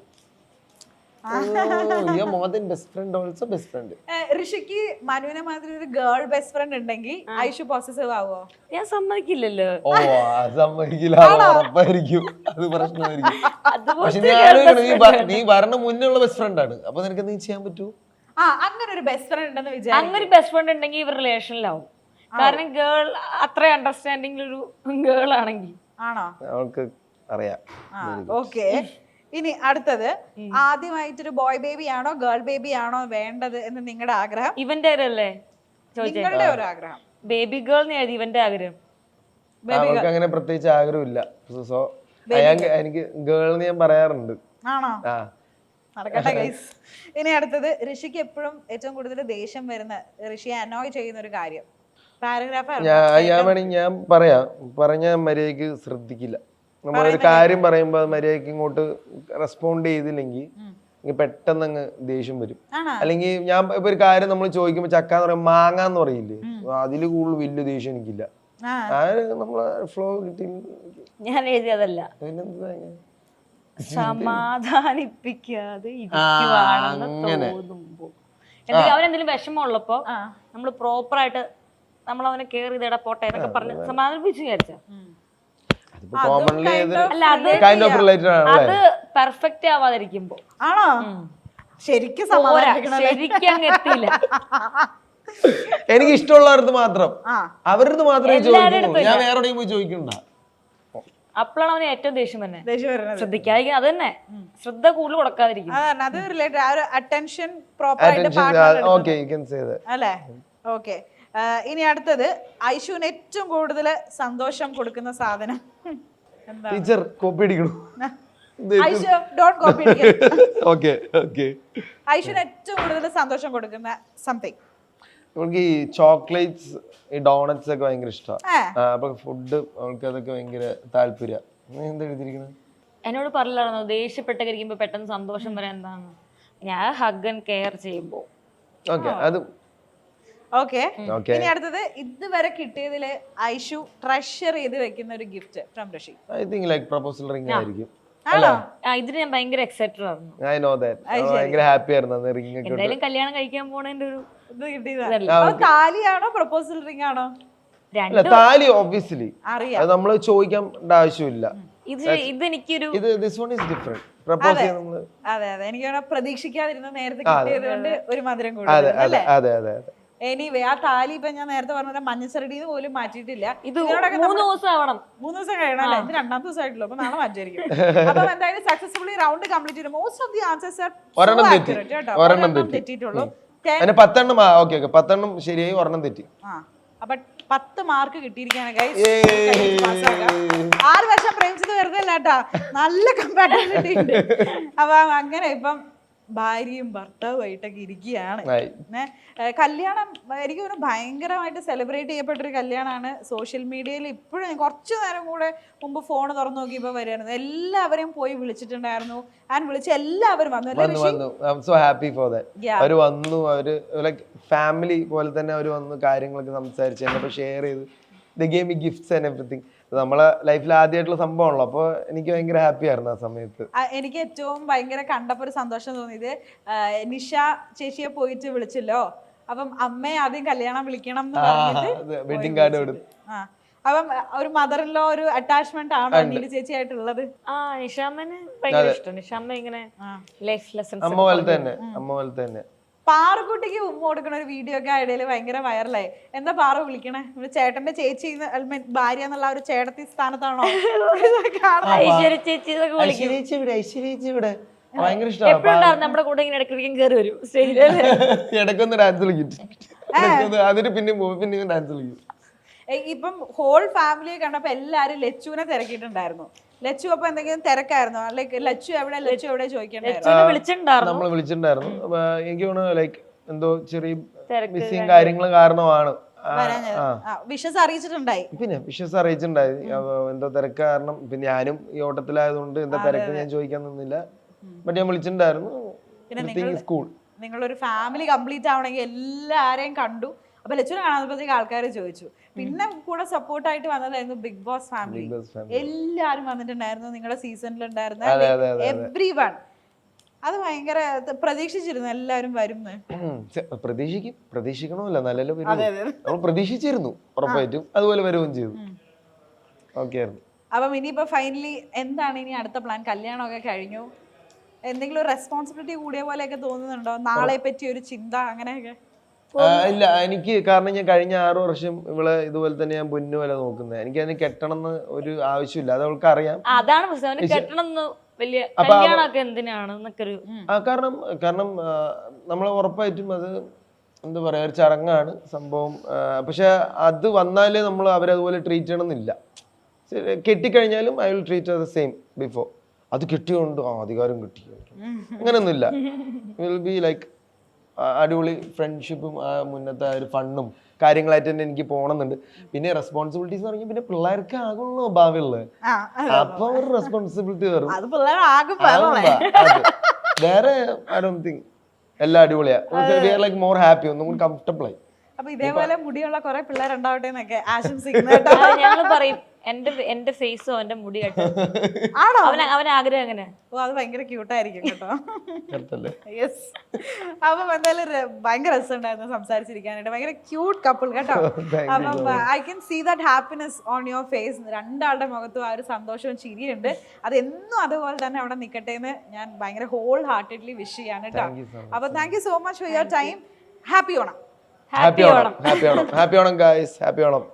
S1: ഋഷിക്ക് മനുവിനെ മാതിരി ഒരു ഗേൾ ബെസ്റ്റ് ഫ്രണ്ട് ഉണ്ടെങ്കിൽ ഐഷു പോസസീവ് ആവോ?
S3: ഞാൻ സമ്മതിക്കില്ലല്ലോ.
S2: ഓ സമ്മതിക്കില്ല, ഉറപ്പായിരിക്കും. അത് പ്രശ്നമായിരിക്കും. പക്ഷെ നീ വരണ മുന്നുള്ള ബെസ്റ്റ് ഫ്രണ്ട് ആണ്, അപ്പൊ നിനക്ക് എന്തെങ്കിലും ചെയ്യാൻ പറ്റൂ?
S1: അങ്ങനെ ഒരു ബെസ്റ്റ് ഫ്രണ്ട് ഉണ്ടെന്ന് വിചാരിച്ചു.
S3: അങ്ങനെ ഒരു ബെസ്റ്റ് ഫ്രണ്ട് ഉണ്ടെങ്കിൽ ഇവർ റിലേഷനിലാവും. കാരണം ഗേൾ അത്ര അണ്ടർസ്റ്റാൻഡിംഗ് ഒരു ഗേൾ ആണെങ്കിൽ.
S1: ആണോ?
S2: അവൾക്ക് അറിയാം.
S1: ഓക്കെ. ഇനി അടുത്തത് ആദ്യമായിട്ടൊരു ബോയ് ബേബി ആണോ ഗേൾ ബേബി ആണോ വേണ്ടത് എന്ന് നിങ്ങളുടെ ആഗ്രഹം?
S3: ഇവന്റെ അല്ലേ
S1: നിങ്ങളുടെ ഒരു ആഗ്രഹം?
S3: ബേബി ഗേൾ എഴുതി ഇവന്റെ ആഗ്രഹം.
S2: അവൾക്ക് അങ്ങനെ പ്രത്യേകിച്ച് ആഗ്രഹമില്ല. സോ എനിക്ക് ഗേൾ ഞാൻ പറയാറുണ്ട്.
S1: ആണോ? നടക്കട്ടെ ഗൈസ്. ഇനി അടുത്തത് ഋഷിക്ക് എപ്പോഴും ഏറ്റവും കൂടുതൽ ദേഷ്യം വരുന്ന, ഋഷിയെ അനോയ് ചെയ്യുന്ന ഒരു കാര്യം? പാരഗ്രാഫ്
S2: ഞാൻ പറഞ്ഞ മര്യാദക്ക് ശ്രദ്ധിക്കില്ല. നമ്മളൊരു കാര്യം പറയുമ്പോ മര്യാദക്ക് ഇങ്ങോട്ട് റെസ്പോണ്ട് ചെയ്തില്ലെങ്കിൽ പെട്ടെന്ന് അങ്ങ് ദേഷ്യം വരും. അല്ലെങ്കിൽ ഞാൻ ഇപ്പൊ ഒരു കാര്യം നമ്മൾ ചോദിക്കുമ്പോ ചക്കാന്ന് പറയുമ്പോ മാങ്ങാന്ന് പറയില്ലേ, അതില് കൂടുതൽ വലിയ ദേഷ്യം എനിക്കില്ല. നമ്മളെ ഫ്ലോ കിട്ടി.
S3: ഞാൻ എഴുതിയതല്ല, സമാധാനിപ്പിക്കാതെ ഇരിക്കുവാണെന്ന് തോന്നുമ്പോ അവനെന്തെങ്കിലും വിഷമമുള്ളപ്പോ നമ്മള് പ്രോപ്പറായിട്ട് നമ്മൾ അവനെ കെയർ ചെയ്തിടാ പോട്ടെ എന്നൊക്കെ പറഞ്ഞ് സമാധാനിപ്പിച്ചു വിചാരിച്ച അത് പെർഫെക്റ്റ് ആവാതിരിക്കുമ്പോ.
S1: ആണോ? ശരിക്കും
S3: ശരിക്കും അങ്ങ് എത്തിയില്ല.
S2: എനിക്ക് ഇഷ്ടമുള്ളവർക്ക് മാത്രം, അവരുടെ മാത്രമേ ചോദിക്കൂ, ഞാൻ വേറെ പോയി ചോദിക്കണ്ട.
S3: അപ്പോഴാണ് അവന് ഏറ്റവും ദേഷ്യം തന്നെ. ശ്രദ്ധിക്കാതിരിക്കും, അത് തന്നെ ശ്രദ്ധ കൂടുതൽ കൊടുക്കാതിരിക്കും.
S1: അല്ലേ? ഓക്കെ. ഇനി അടുത്തത് ഐഷുവിന് ഏറ്റവും കൂടുതൽ സന്തോഷം കൊടുക്കുന്ന സാധനം?
S2: ടീച്ചർ കോപ്പി അടിക്കണോ?
S1: ഐഷു ഡോണ്ട് കോപ്പി
S2: അടിക്കണം.
S1: ഐഷുവിന് ഏറ്റവും കൂടുതൽ സന്തോഷം കൊടുക്കുന്ന സംതിങ്?
S2: അവൾക്ക് ഈ ചോക്ലേറ്റ്സ്, ഈ ഡോണറ്റ്സ് ഒക്കെ ഭയങ്കര ഇഷ്ടമാണ്. അപ്പൊ ഫുഡ് അവൾക്ക് അതൊക്കെ ഭയങ്കര താല്പര്യം. എന്താ എഴുതിയിരിക്കുന്നത്?
S3: എന്നോട് പറഞ്ഞില്ലായിരുന്നോ ദേഷ്യപ്പെട്ടൊക്കെ പെട്ടെന്ന് സന്തോഷം വരാൻ എന്താണ്? ഞാൻ ഹഗ് ആൻഡ് കെയർ ചെയ്യുമ്പോ.
S1: ഇനി അടുത്തത് ഇതുവരെ കിട്ടിയതില് ഐഷു ട്രഷർ ചെയ്ത് വെക്കുന്ന ഒരു gift from Rishi?
S2: I think like proposal ring ആയിരിക്കും.
S3: ഇതിന് ഞാൻ ഭയങ്കര എക്സൈറ്റഡ് ആയിരുന്നു.
S2: I know that. ഭയങ്കര ഹാപ്പി ആയിരുന്നു അന്ന് റിംഗ് ഒക്കെ.
S3: എന്തായാലും കല്യാണം കഴിക്കാൻ പോണേന്റെ ഒരു
S1: ഇത് കിട്ടിയതാണ്. താലിയാണോ പ്രപ്പോസൽ റിംഗ് ആണോ?
S2: അല്ല, താലി ഒബ്വിയസ്ലി അത് നമ്മൾ ചോദിക്കേണ്ട ആവശ്യമില്ല.
S3: ഇതെനിക്കൊരു
S2: this one is different. Propose ചെയ്യാൻ നമ്മൾ
S1: അതെ എനിക്ക് പ്രതീക്ഷിക്കാതിരുന്ന നേരത്തെ കിട്ടിയത് കൊണ്ട് ഒരു മധുരം കൂടുതൽ. എനിവേ ആ താലി ഇപ്പൊ ഞാൻ നേരത്തെ പറഞ്ഞ മഞ്ഞച്ചരടിന്ന് പോലും മാറ്റിയിട്ടില്ല.
S3: ഇത് 3 ദിവസം ആവണം.
S1: 3 ദിവസം കഴിയണല്ലേ? ഇത് 2ാം ദിവസം ആയിട്ടുള്ളൂ. അപ്പൊ നാളെ മാറ്റിയിരിക്കും. അപ്പൊ എന്തായാലും സക്സസ്ഫുള്ളി റൗണ്ട് കംപ്ലീറ്റ് ചെയ്തു. Most of the answers are ഒരെണ്ണം തെറ്റിയിട്ടുള്ളൂ.
S2: 10 എണ്ണം ശരിയായി, ഒരെണ്ണം തെറ്റി.
S1: അപ്പൊ 10 മാർക്ക് കിട്ടിയിരിക്കാണ് ഗൈസ്. 6 വർഷം പ്രേമിച്ചത് വെറുതെ അല്ല കേട്ടാ, നല്ല കമ്പാറ്റബിലിറ്റി ഉണ്ട്. അപ്പൊ അങ്ങനെ ഇപ്പം ഭാര്യയും ഭർത്താവുമായിട്ടൊക്കെ ഇരിക്കുകയാണ്.
S2: ആയി.
S1: കല്യാണം എനിക്ക് തോന്നുന്നു ഭയങ്കരമായിട്ട് സെലിബ്രേറ്റ് ചെയ്യപ്പെട്ടൊരു കല്യാണമാണ്. സോഷ്യൽ മീഡിയയിൽ ഇപ്പോഴും കുറച്ചു നേരം കൂടെ മുമ്പ് ഫോൺ തുറന്നു നോക്കിയപ്പോൾ വരികയായിരുന്നു. എല്ലാവരെയും പോയി വിളിച്ചിട്ടുണ്ടായിരുന്നു. ആൻഡ് വിളിച്ച് എല്ലാവരും വന്നു. അല്ലേ ഋഷി?
S2: വന്നു. I am so happy for that. അവര് വന്നു, അവര് ലൈക്ക് ഫാമിലി പോലെ തന്നെ അവര് വന്നു, കാര്യങ്ങളൊക്കെ സംസാരിച്ച് എന്നപ്പോൾ ഷെയർ ചെയ്ത് they gave me gifts and everything. നമ്മളെ ലൈഫിൽ ആദ്യമായിട്ടുള്ള സംഭവമാണല്ലോ, അപ്പോൾ എനിക്ക് ഭയങ്കര ഹാപ്പി ആയിരുന്നു ആ സമയത്ത്.
S1: എനിക്ക് ഏറ്റവും ഭയങ്കര കണ്ടപ്പോൾ ഒരു സന്തോഷം തോന്നിയത് നിഷ ചേച്ചിയെ പോയിട്ട് വിളിച്ചല്ലോ, അപ്പം അമ്മയെ ആദ്യം കല്യാണം വിളിക്കണം എന്ന് പറഞ്ഞിട്ട്
S2: വെഡിങ് കാർഡ് കൊടുത്തു.
S1: അപ്പം ഒരു മദർ ഇൻ ലോ ഒരു അറ്റാച്ച്മെന്റ് ആണോ നീലു ചേച്ചിയായിട്ടുള്ളത്?
S3: നിഷാമ്മന് ഭയങ്കര ഇഷ്ടം. നിഷാമ്മ ഇങ്ങനെ ലൈഫ് ലെസൺസ്
S2: അമ്മ പോലെ തന്നെ.
S1: പാറുക്കുട്ടിക്ക് ഉമ്മ കൊടുക്കണ ഒരു വീഡിയോ ഒക്കെ ഇടയിൽ ഭയങ്കര വൈറലായി. എന്താ പാറു വിളിക്കണേ? ചേട്ടന്റെ ചേച്ചി ഭാര്യ എന്നുള്ള ഒരു ചേട്ടത്തി സ്ഥാനത്താണോ?
S3: ഐശ്വര്യ ചേച്ചി എന്നൊക്കെ വിളിക്കും.
S2: ഭയങ്കര ഇഷ്ടമാണ്.
S3: എപ്പോഴും നമ്മുടെ കൂടെ ഇങ്ങനെ ഇടയ്ക്കിടയ്ക്കും കയറി വരും സ്റ്റേജിൽ.
S2: ഇടയ്ക്കൊന്ന് ഡാൻസ് കളിക്കും, അതിന് പിന്നെ ഡാൻസ് കളിക്കും.
S1: ഇപ്പം ഹോൾ ഫാമിലിയെ കണ്ടപ്പോ എല്ലാരും ലച്ചുവിനെ തിരക്കിയിട്ടുണ്ടായിരുന്നു. ലച്ചു അപ്പൊ എന്തെങ്കിലും തിരക്കായിരുന്നു? ലൈക്ക് ലച്ചു എവിടെ ചോദിക്കണ്ടായിരുന്നു?
S2: നമ്മള് വിളിച്ചിട്ടുണ്ടായിരുന്നു. എനിക്ക് തോന്നുന്നു ലൈക്ക് എന്തോ ചെറിയ മിസ്സിങ് കാര്യങ്ങൾ കാരണമാണ്.
S1: വിഷസ് അറിയിച്ചിട്ടുണ്ടായി.
S2: പിന്നെ വിഷസ് അറിയിച്ചിട്ടുണ്ടായി. എന്തോ തിരക്ക് കാരണം. പിന്നെ ഞാനും ഈ ഓട്ടത്തിലായതുകൊണ്ട് എന്താ തിരക്ക് ഞാൻ ചോദിക്കാൻ നിന്നില്ല. ബട്ട് ഞാൻ വിളിച്ചിട്ടുണ്ടായിരുന്നു.
S1: നിങ്ങളൊരു ഫാമിലി കംപ്ലീറ്റ് ആവണമെങ്കിൽ എല്ലാരെയും കണ്ടു. അപ്പൊ ലച്ചുനെ കാണാത്തപ്പോഴത്തേക്ക് ആൾക്കാർ ചോദിച്ചു. പിന്നെ കൂടെ സപ്പോർട്ടായിട്ട് വന്നതായിരുന്നു ബിഗ് ബോസ് ഫാമിലി. എല്ലാരും വന്നിട്ടുണ്ടായിരുന്നു. നിങ്ങളുടെ സീസണിലുണ്ടായിരുന്ന എവ്രി വൺ. അത് ഭയങ്കര പ്രതീക്ഷിച്ചിരുന്നു എല്ലാരും വരുന്നു.
S2: പ്രതീക്ഷിക്കണമല്ലോ, നല്ലല്ലോ. നമ്മൾ പ്രതീക്ഷിച്ചിരുന്നു ഉറപ്പായിട്ടും, അതുപോലെ വരികയും ചെയ്തു. ഓക്കെ ആയിരുന്നു.
S1: അപ്പം ഇനിയിപ്പോ ഫൈനലി എന്താണ് ഇനി അടുത്ത പ്ലാൻ? കല്യാണമൊക്കെ കഴിഞ്ഞു, എന്തെങ്കിലും റെസ്പോൺസിബിലിറ്റി കൂടിയ പോലെയൊക്കെ തോന്നുന്നുണ്ടോ? നാളെ പറ്റിയ ഒരു ചിന്ത അങ്ങനെയൊക്കെ?
S2: ഇല്ല, എനിക്ക് കാരണം ഞാൻ കഴിഞ്ഞ 6 വർഷം ഇവളെ ഇതുപോലെ തന്നെ ഞാൻ പൊന്നു പോലെ നോക്കുന്നത്. എനിക്ക് അതിന് കെട്ടണം എന്ന് ഒരു ആവശ്യമില്ല, അത് അവൾക്ക് അറിയാം.
S3: അതാണ്
S2: കാരണം നമ്മൾ ഉറപ്പായിട്ടും അത് എന്താ പറയാ ഒരു ചടങ്ങാണ് സംഭവം. പക്ഷെ അത് വന്നാലേ നമ്മൾ അവരതുപോലെ ട്രീറ്റ് ചെയ്യണമെന്നില്ല. കെട്ടിക്കഴിഞ്ഞാലും I will treat the same before. അത് കെട്ടിയോണ്ട് അധികാരം കിട്ടി അങ്ങനെയൊന്നുമില്ല. വിൽ ബി ലൈക്ക് അടിപൊളി ഫ്രണ്ട്ഷിപ്പും മുന്നത്തെ ഒരു ഫണ്ണും കാര്യങ്ങളായിട്ട് തന്നെ എനിക്ക് പോകണമെന്നുണ്ട്. പിന്നെ റെസ്പോൺസിബിലിറ്റീസ് എന്ന് പറഞ്ഞാൽ പിന്നെ പിള്ളേർക്ക് ആകുള്ളൂ ഭാവിയുള്ളത്. അപ്പൊ ഒരു റെസ്പോൺസിബിലിറ്റി വരും. വേറെ ഐ ഡോണ്ട് തിങ്ക് എല്ലാം അടിപൊളിയാ. We are like more happy, ഒന്നും കൂടി കംഫർട്ടബിൾ ആയി.
S1: അപ്പൊ ഇതേപോലെ മുടിയുള്ള കുറെ പിള്ളേരുണ്ടാവട്ടെ എന്നൊക്കെ ആശംസിക്കുന്നു.
S3: ഞങ്ങൾ പറയും എന്റെ ഫേസോ എന്റെ മുടി കേട്ടോ. അവൻ ആഗ്രഹം അങ്ങനെ.
S1: ഓ, അത് ഭയങ്കര ക്യൂട്ടായിരിക്കും കേട്ടോ. യെസ്. അപ്പം എന്തായാലും ഭയങ്കര രസമുണ്ടായിരുന്നു സംസാരിച്ചിരിക്കാനായിട്ട്. ഭയങ്കര ക്യൂട്ട് കപ്പിൾ കേട്ടോ. അപ്പം I can see that happiness on your face. രണ്ടാളുടെ മുഖത്തും ആ ഒരു സന്തോഷവും ചിരിയുണ്ട്. അതെന്നും അതുപോലെ തന്നെ അവിടെ നിൽക്കട്ടെ എന്ന് ഞാൻ ഭയങ്കര ഹോൾ ഹാർട്ടഡ്ലി വിഷ് ചെയ്യാണ് കേട്ടോ. അപ്പൊ thank you so much for your time. Happy Onam.
S2: Happy Onam guys. Happy Onam.